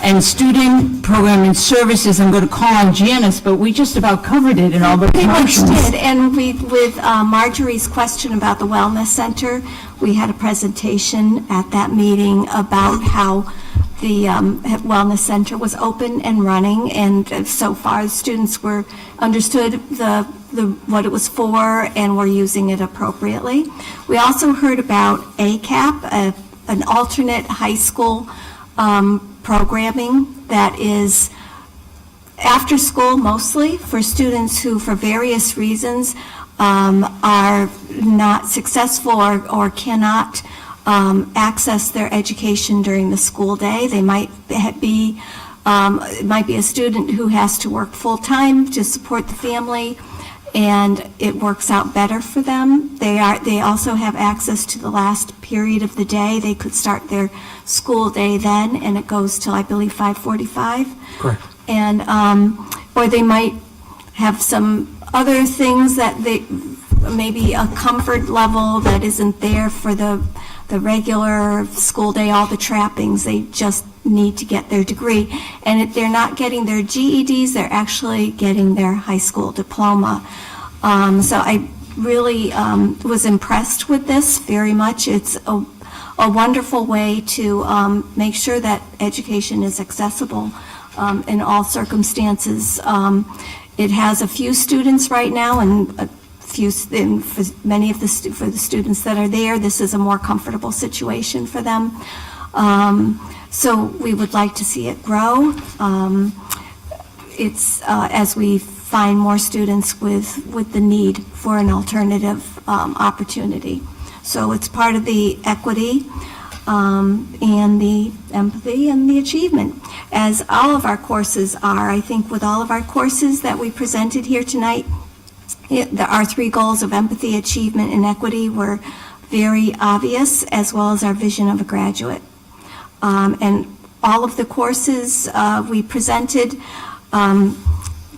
and student program and services. I'm going to call on Janice, but we just about covered it in all the Pretty much motions. did, and with Marjorie's question about the Wellness Center, we had a presentation at that meeting about how the Wellness Center was open and running, and so far, the students understood what it was for and were using it appropriately. We also heard about ACAP, an alternate high school programming that is after school mostly for students who, for various reasons, are not successful or cannot access their education during the school day. They might be it might be a student who has to work full-time to support the family, and it works out better for them. They also have access to the last period of the day. They could start their school day then, and it goes till, I believe, 5:45. Correct. And or they might have some other things that maybe a comfort level that isn't there for the regular school day, all the trappings. They just need to get their degree. And if they're not getting their GEDs, they're actually getting their high school diploma. So I really was impressed with this very much. It's a wonderful way to make sure that education is accessible in all circumstances. It has a few students right now, and for many of the students that are there, this is a more comfortable situation for them. So we would like to see it grow. It's as we find more students with the need for an alternative opportunity. So it's part of the equity and the empathy and the achievement, as all of our courses are. I think with all of our courses that we presented here tonight, our 3 goals of empathy, achievement, and equity were very obvious, as well as our vision of a graduate. And all of the courses we presented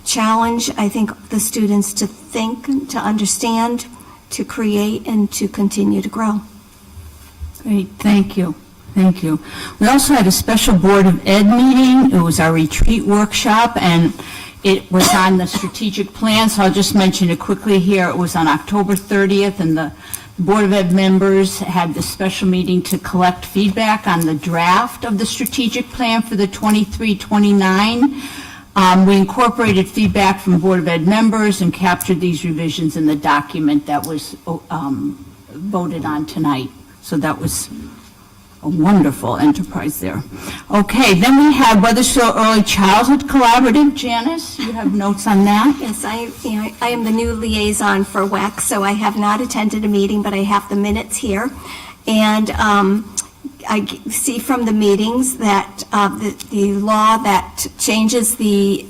challenge, I think, the students to think, to understand, to create, and to continue to grow. Great, thank you. Thank you. We also had a special Board of Ed meeting. It was our retreat workshop, and it was on the strategic plan, so I'll just mention it quickly here. It was on October 30th, and the Board of Ed members had the special meeting to collect feedback on the draft of the strategic plan for the 23-29. We incorporated feedback from Board of Ed members and captured these revisions in the document that was voted on tonight. So that was a wonderful enterprise there. Okay, then we have Wethersfield Early Childhood Collaborative. Janice, you have notes on that? Yes, I am the new liaison for WEC, so I have not attended a meeting, but I have the minutes here. And I see from the meetings that the law that changes the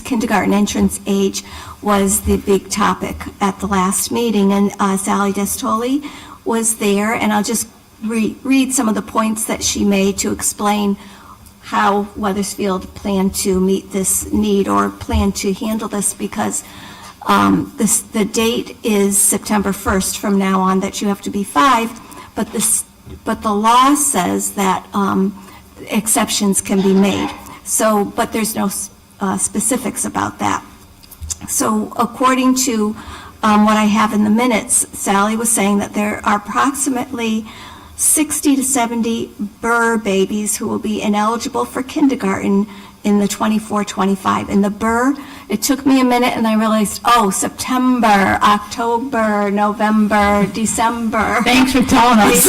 kindergarten entrance age was the big topic at the last meeting, and Sally Destoli was there, and I'll just read some of the points that she made to explain how Wethersfield planned to meet this need or planned to handle this, because the date is September 1st from now on that you have to be 5, but the law says that exceptions can be made. So, but there's no specifics about that. So according to what I have in the minutes, Sally was saying that there are approximately 60 to 70 Burr babies who will be ineligible for kindergarten in the 24-25. And the Burr, it took me a minute and I realized, oh, September, October, November, December. Thanks for telling us.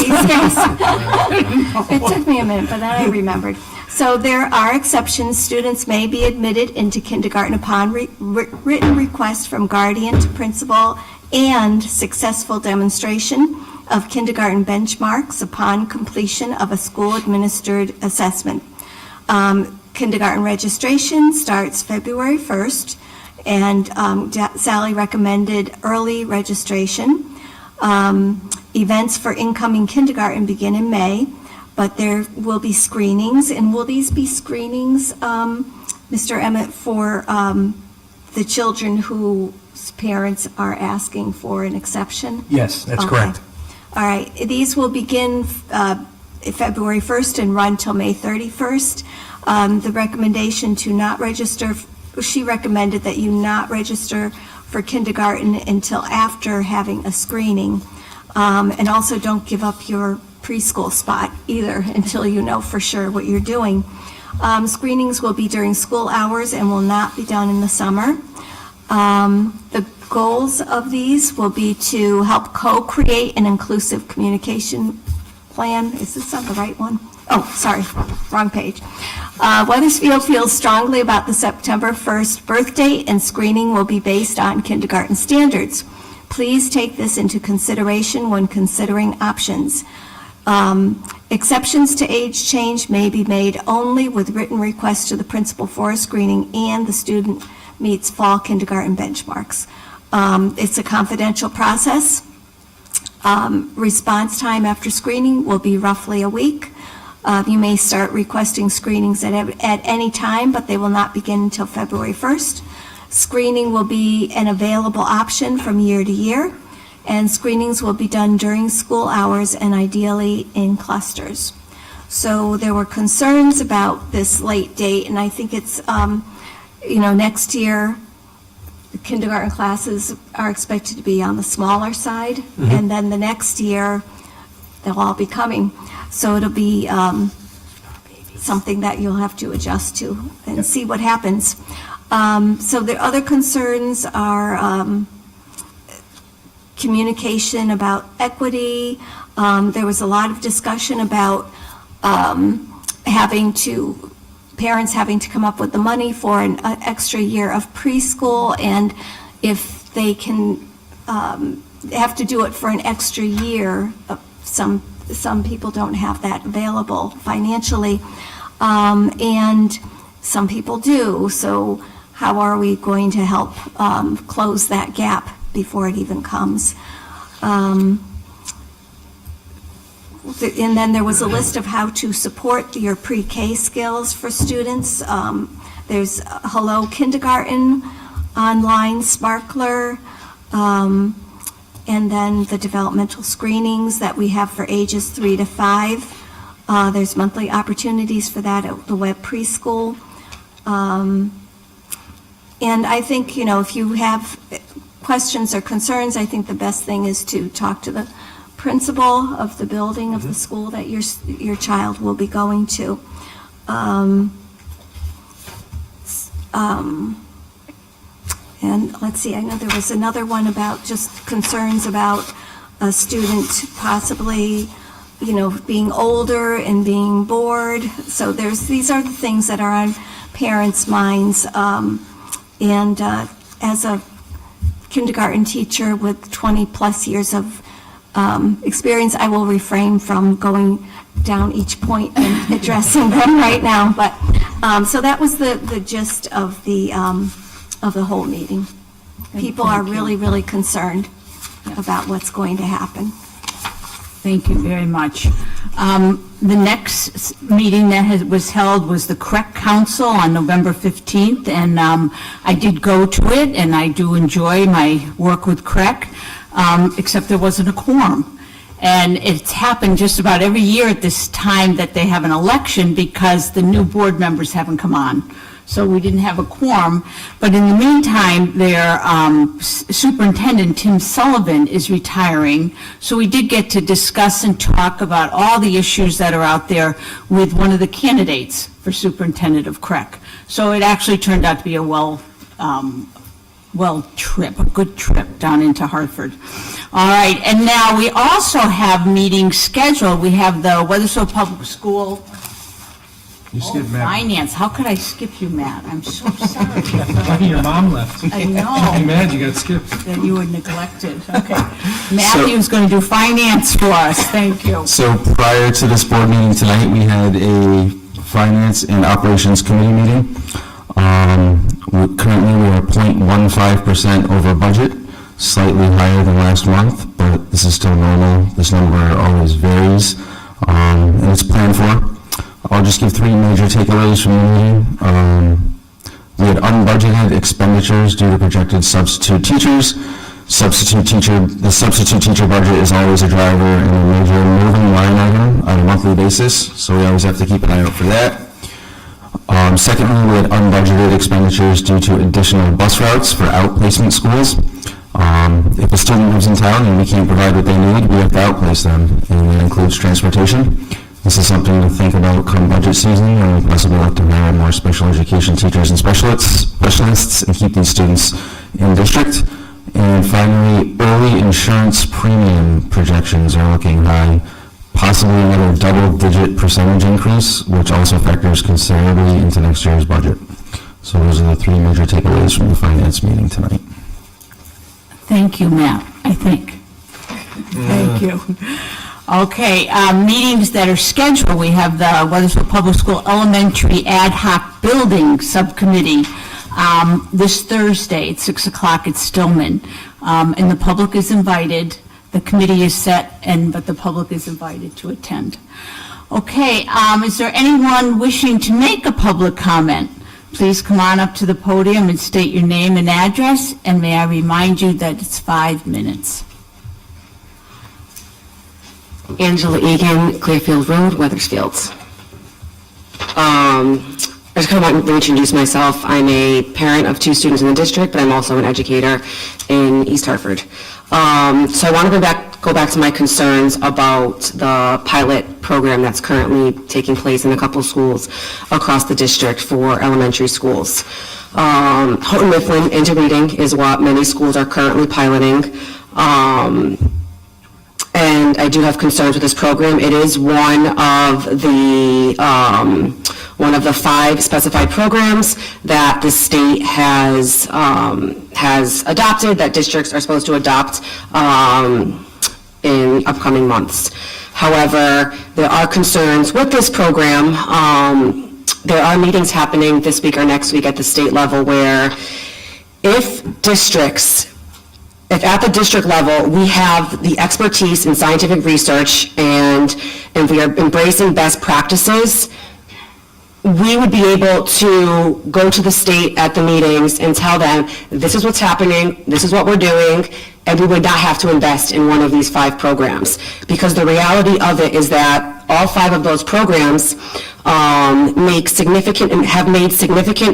It took me a minute, but then I remembered. So there are exceptions. Students may be admitted into kindergarten upon written request from guardian to principal and successful demonstration of kindergarten benchmarks upon completion of a school-administered assessment. Kindergarten registration starts February 1st, and Sally recommended early registration. Events for incoming kindergarten begin in May, but there will be screenings. And will these be screenings, Mr. Emmett, for the children whose parents are asking for an exception? Yes, that's Okay. correct. All right, these will begin February 1st and run till May 31st. The recommendation to not register, she recommended that you not register for kindergarten until after having a screening. And also don't give up your preschool spot either until you know for sure what you're doing. Screenings will be during school hours and will not be done in the summer. The goals of these will be to help co-create an inclusive communication plan. Is this on the right one? Oh, sorry, wrong page. Wethersfield feels strongly about the September 1st birth date, and screening will be based on kindergarten standards. Please take this into consideration when considering options. Exceptions to age change may be made only with written request to the principal for a screening and the student meets fall kindergarten benchmarks. It's a confidential process. Response time after screening will be roughly a week. You may start requesting screenings at any time, but they will not begin until February 1st. Screening will be an available option from year to year, and screenings will be done during school hours and ideally in clusters. So there were concerns about this late date, and I think it's, next year, the kindergarten classes are expected to be on the smaller side, and then the next year, they'll all be coming. So it'll be something that you'll have to adjust to and see what happens. So the other concerns are communication about equity. There was a lot of discussion about parents having to come up with the money for an extra year of preschool, and if they can have to do it for an extra year, some people don't have that available financially, and some people do. So how are we going to help close that gap before it even comes? And then there was a list of how to support your pre-K skills for students. There's Hello Kindergarten, online Sparkler, and then the developmental screenings that we have for ages 3 to 5. There's monthly opportunities for that at the web preschool. And I think, if you have questions or concerns, I think the best thing is to talk to the principal of the building of the school that your child will be going to. And let's see, I know there was another one about just concerns about a student possibly, being older and being bored. So these are the things that are on parents' minds. And as a kindergarten teacher with 20-plus years of experience, I will refrain from going down each point and addressing them right now. But so that was the gist of the whole meeting. People are really, really concerned about what's going to happen. Thank you very much. The next meeting that was held was the CREC Council on November 15th, and I did go to it, and I do enjoy my work with CREC, except there wasn't a quorum. And it's happened just about every year at this time that they have an election because the new board members haven't come on. So we didn't have a quorum. But in the meantime, their superintendent, Tim Sullivan, is retiring. So we did get to discuss and talk about all the issues that are out there with one of the candidates for superintendent of CREC. So it actually turned out to be a a good trip down into Hartford. All right, and now we also have meetings scheduled. We have the Wethersfield Public School Finance. How could I skip you, Matt? I'm so sorry. Your mom left. I know. I'm mad you got skipped. That you were neglected. Okay. Matthew's going to do finance for us. Thank you. So prior to this board meeting tonight, we had a Finance and Operations Committee meeting. Currently, we are 0.15% over budget, slightly higher than last month, but this is still normal. This number always varies, and it's planned for. I'll just give three major takeaways from the meeting. We had unbudgeted expenditures due to projected substitute teachers. The substitute teacher budget is always a driver and a major moving line item on a monthly basis, so we always have to keep an eye out for that. Secondly, we had unbudgeted expenditures due to additional bus routes for outplacement schools. If a student lives in town and we can't provide what they need, we have to outplace them, and that includes transportation. This is something to think about come budget season, when we possibly look to hire more special education teachers and specialists and keep these students in district. And finally, early insurance premium projections are looking high, possibly another double-digit percentage increase, which also factors considerably into next year's budget. So those are the three major takeaways from the finance meeting tonight. Thank you, Matt, I think. Thank you. Okay, meetings that are scheduled, we have the Wethersfield Public School Elementary Ad Hoc Building Subcommittee this Thursday at 6 o'clock at Stillman. And the public is invited. The committee is set, but the public is invited to attend. Okay, is there anyone wishing to make a public comment please come on up to the podium and state your name and address, and may I remind you that it's 5 minutes. Angela Egan, Clearfield Road, Wethersfield. I just kind of want to introduce myself. I'm a parent of 2 students in the district, but I'm also an educator in East Hartford. So I want to go back to my concerns about the pilot program that's currently taking place in a couple schools across the district for elementary schools. Houghton Mifflin interreading is what many schools are currently piloting. And I do have concerns with this program. It is one of the 5 specified programs that the state has adopted, that districts are supposed to adopt in upcoming months. However, there are concerns with this program. There are meetings happening this week or next week at the state level where if at the district level, we have the expertise in scientific research and we are embracing best practices, we would be able to go to the state at the meetings and tell them, this is what's happening, this is what we're doing, and we would not have to invest in one of these 5 programs. Because the reality of it is that all 5 of those programs have made significant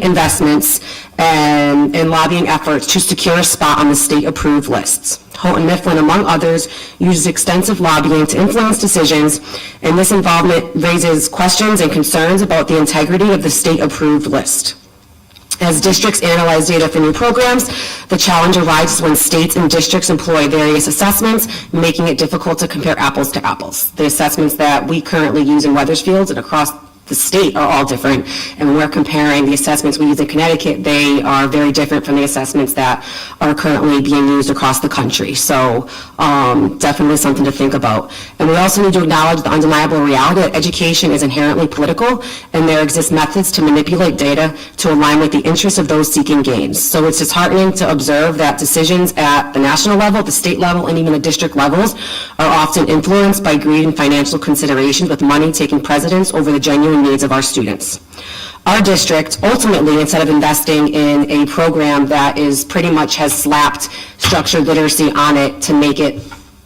investments and lobbying efforts to secure a spot on the state-approved lists. Houghton Mifflin, among others, uses extensive lobbying to influence decisions, and this involvement raises questions and concerns about the integrity of the state-approved list. As districts analyze data for new programs, the challenge arises when states and districts employ various assessments, making it difficult to compare apples to apples. The assessments that we currently use in Wethersfield and across the state are all different, and when we're comparing the assessments we use in Connecticut, they are very different from the assessments that are currently being used across the country. So definitely something to think about. And we also need to acknowledge the undeniable reality that education is inherently political, and there exist methods to manipulate data to align with the interests of those seeking gains. So it's disheartening to observe that decisions at the national level, the state level, and even the district levels are often influenced by greed and financial considerations, with money taking precedence over the genuine needs of our students. Our district, ultimately, instead of investing in a program that is pretty much has slapped structured literacy on it to make it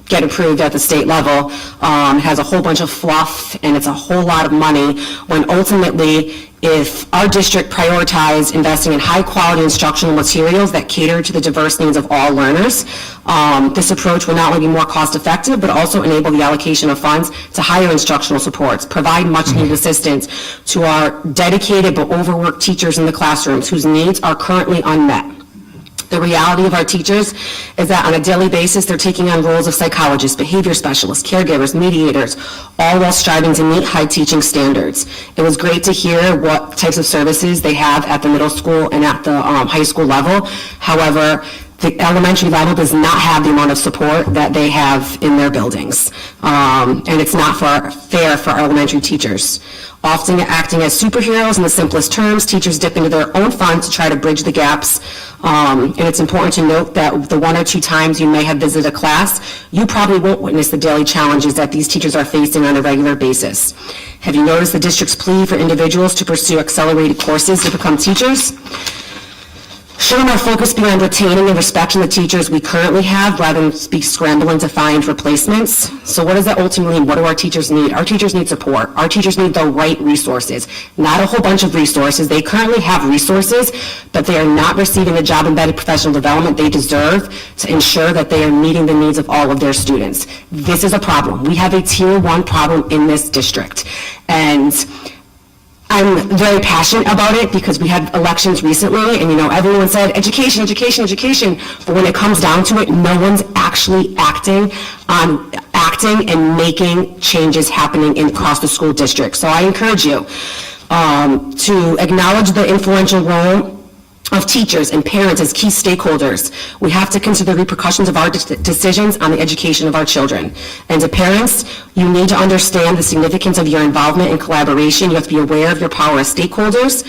get approved at the state level, has a whole bunch of fluff and it's a whole lot of money, when ultimately, if our district prioritized investing in high-quality instructional materials that cater to the diverse needs of all learners, this approach will not only be more cost-effective, but also enable the allocation of funds to higher instructional supports, provide much-needed assistance to our dedicated but overworked teachers in the classrooms whose needs are currently unmet. The reality of our teachers is that on a daily basis, they're taking on roles of psychologists, behavior specialists, caregivers, mediators, all while striving to meet high teaching standards. It was great to hear what types of services they have at the middle school and at the high school level. However, the elementary level does not have the amount of support that they have in their buildings. And it's not fair for our elementary teachers. Often acting as superheroes in the simplest terms, teachers dip into their own funds to try to bridge the gaps. And it's important to note that the 1 or 2 times you may have visited a class, you probably won't witness the daily challenges that these teachers are facing on a regular basis. Have you noticed the district's plea for individuals to pursue accelerated courses to become teachers? Shouldn't our focus be on retaining and respecting the teachers we currently have rather than be scrambling to find replacements? So what does that ultimately mean? What do our teachers need? Our teachers need support. Our teachers need the right resources, not a whole bunch of resources. They currently have resources, but they are not receiving the job-embedded professional development they deserve to ensure that they are meeting the needs of all of their students. This is a problem. We have a Tier 1 problem in this district. And I'm very passionate about it because we had elections recently and, everyone said education, education, education. But when it comes down to it, no one's actually acting and making changes happening across the school district. So I encourage you to acknowledge the influential role of teachers and parents as key stakeholders. We have to consider the repercussions of our decisions on the education of our children. And to parents, you need to understand the significance of your involvement and collaboration. You have to be aware of your power as stakeholders.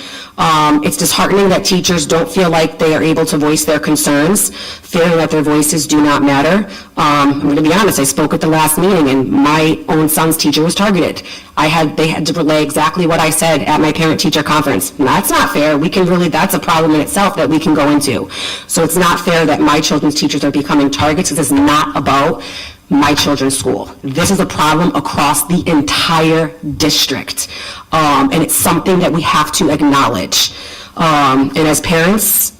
It's disheartening that teachers don't feel like they are able to voice their concerns, feeling that their voices do not matter. I'm going to be honest, I spoke at the last meeting and my own son's teacher was targeted. They had to relay exactly what I said at my parent-teacher conference. And that's not fair. That's a problem in itself that we can go into. So it's not fair that my children's teachers are becoming targets, because it's not about my children's school. This is a problem across the entire district. And it's something that we have to acknowledge. And as parents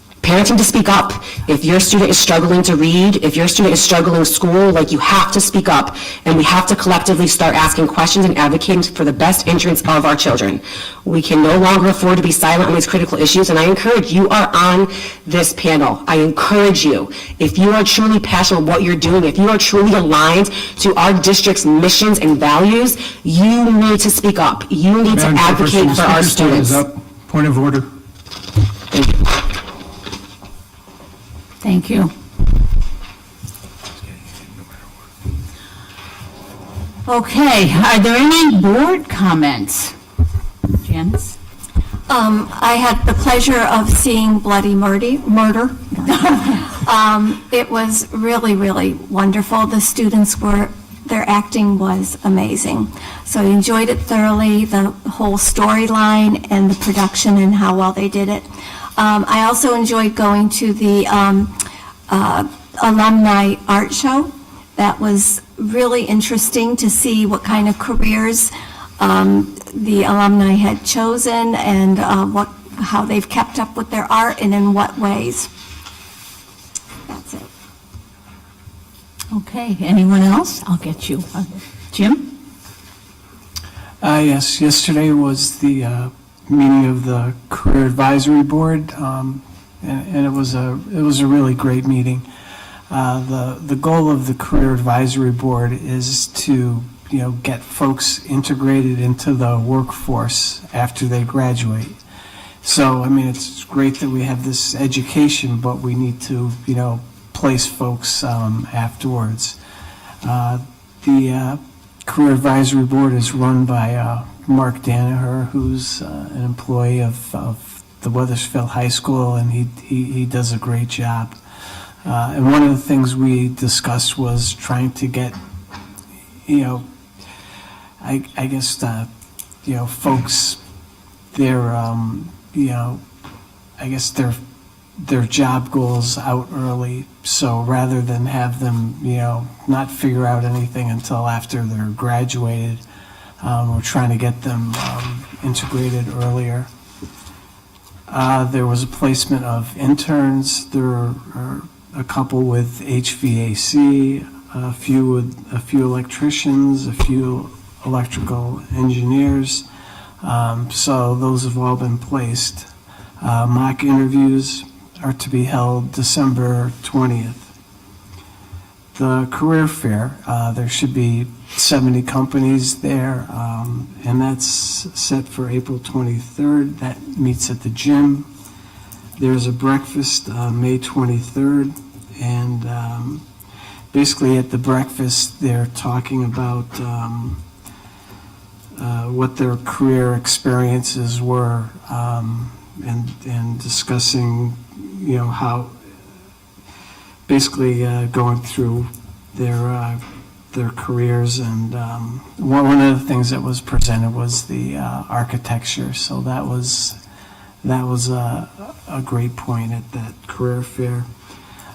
need to speak up. If your student is struggling to read, if your student is struggling in school, you have to speak up. And we have to collectively start asking questions and advocating for the best interests of our children. We can no longer afford to be silent on these critical issues, and I encourage you are on this panel. I encourage you, if you are truly passionate about what you're doing, if you are truly aligned to our district's missions and values, you need to speak up. You need to advocate for our students. Point of order. Thank you. Thank you. Okay, are there any board comments? Janice? I had the pleasure of seeing Bloody Murder. It was really, really wonderful. The students their acting was amazing. So I enjoyed it thoroughly, the whole storyline and the production and how well they did it. I also enjoyed going to the alumni art show. That was really interesting to see what kind of careers the alumni had chosen and how they've kept up with their art and in what ways. That's it. Okay, anyone else? I'll get you. Jim? Yes, yesterday was the meeting of the Career Advisory Board, and it was a really great meeting. The goal of the Career Advisory Board is to get folks integrated into the workforce after they graduate. So, it's great that we have this education, but we need to, place folks afterwards. The Career Advisory Board is run by Mark Danaher, who's an employee of the Wethersfield High School, and he does a great job. And one of the things we discussed was trying to get, I guess, folks, their job goals out early. So rather than have them, not figure out anything until after they're graduated, we're trying to get them integrated earlier. There was a placement of interns. There are a couple with HVAC, a few electricians, a few electrical engineers. So those have all been placed. Mock interviews are to be held December 20th. The career fair, there should be 70 companies there, and that's set for April 23rd. That meets at the gym. There's a breakfast May 23rd, and basically at the breakfast they're talking about what their career experiences were, and discussing, how basically going through their careers. And one of the things that was presented was the architecture. So that was a great point at that career fair.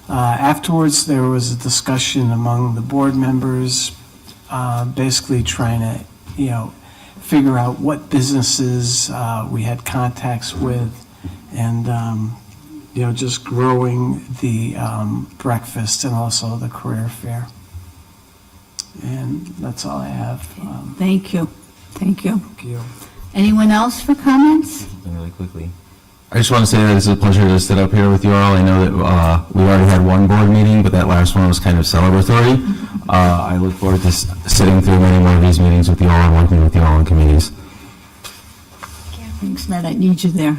Afterwards, there was a discussion among the board members, basically trying to, figure out what businesses we had contacts with, and just growing the breakfast and also the career fair. And that's all I have. Thank you. Thank you. Thank you. Anyone else for comments? Really quickly. I just want to say that it's a pleasure to sit up here with you all. I know that we already had one board meeting, but that last one was kind of celebratory. I look forward to sitting through many more of these meetings with you all and working with you all in committees. Thanks, Matt, I need you there.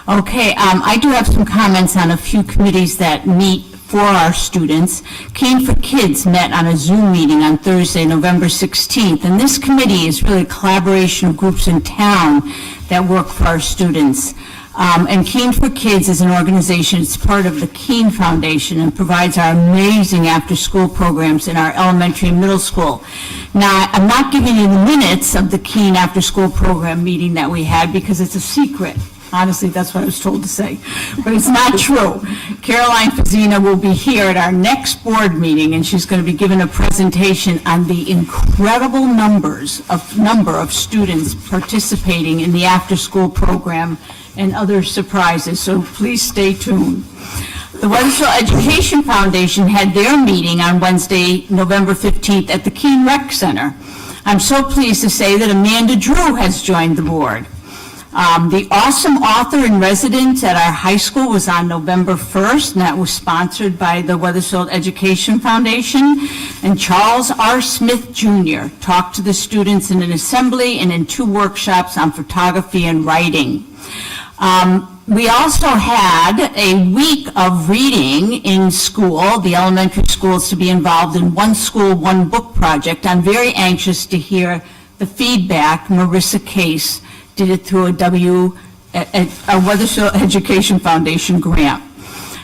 Okay, I do have some comments on a few committees that meet for our students. Cane for Kids met on a Zoom meeting on Thursday, November 16th, and this committee is really a collaboration of groups in town that work for our students. And Keene for Kids is an organization, it's part of the Keene Foundation and provides our amazing after-school programs in our elementary and middle school. Now, I'm not giving you the minutes of the Keene after-school program meeting that we had because it's a secret. Honestly, that's what I was told to say, but it's not true. Caroline Fazina will be here at our next board meeting, and she's going to be giving a presentation on the incredible number of students participating in the after-school program and other surprises, so please stay tuned. The Wethersfield Education Foundation had their meeting on Wednesday, November 15th at the Keene Rec Center. I'm so pleased to say that Amanda Drew has joined the board. The awesome author in residence at our high school was on November 1st, and that was sponsored by the Wethersfield Education Foundation. And Charles R. Smith Jr. talked to the students in an assembly and in 2 workshops on photography and writing. We also had a week of reading in school, the elementary schools to be involved in One School, One Book project. I'm very anxious to hear the feedback. Marissa Case did it through a Wethersfield Education Foundation grant.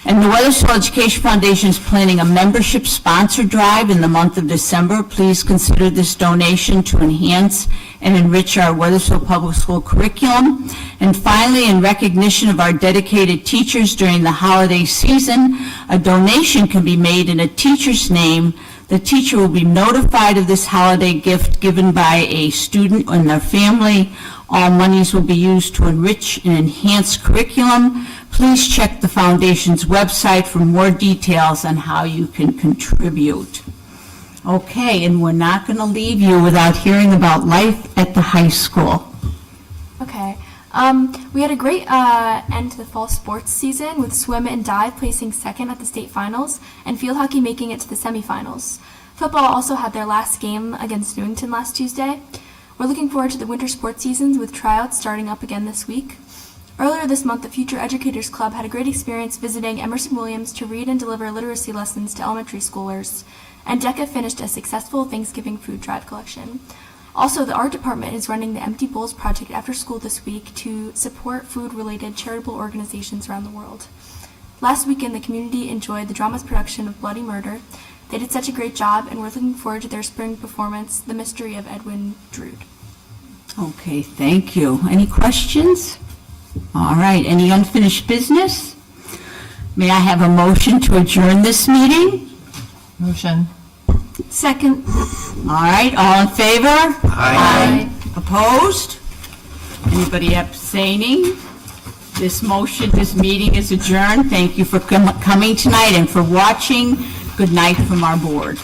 And the Wethersfield Education Foundation is planning a membership sponsor drive in the month of December. Please consider this donation to enhance and enrich our Wethersfield Public School curriculum. And finally, in recognition of our dedicated teachers during the holiday season, a donation can be made in a teacher's name. The teacher will be notified of this holiday gift given by a student and their family. All monies will be used to enrich and enhance curriculum. Please check the foundation's website for more details on how you can contribute. Okay, and we're not going to leave you without hearing about life at the high school. Okay. We had a great end to the fall sports season with swim and dive placing second at the state finals and field hockey making it to the semifinals. Football also had their last game against Newington last Tuesday. We're looking forward to the winter sports seasons with tryouts starting up again this week. Earlier this month, the Future Educators Club had a great experience visiting Emerson Williams to read and deliver literacy lessons to elementary schoolers, and DECA finished a successful Thanksgiving food drive collection. Also, the art department is running the Empty Bowls project after school this week to support food-related charitable organizations around the world. Last weekend, the community enjoyed the drama's production of Bloody Murder. They did such a great job, and we're looking forward to their spring performance, The Mystery of Edwin Drood. Okay, thank you. Any questions? All right, any unfinished business? May I have a motion to adjourn this meeting? Motion. Second. All right, all in favor? Aye. Opposed? Anybody abstaining? This meeting is adjourned. Thank you for coming tonight and for watching. Good night from our board.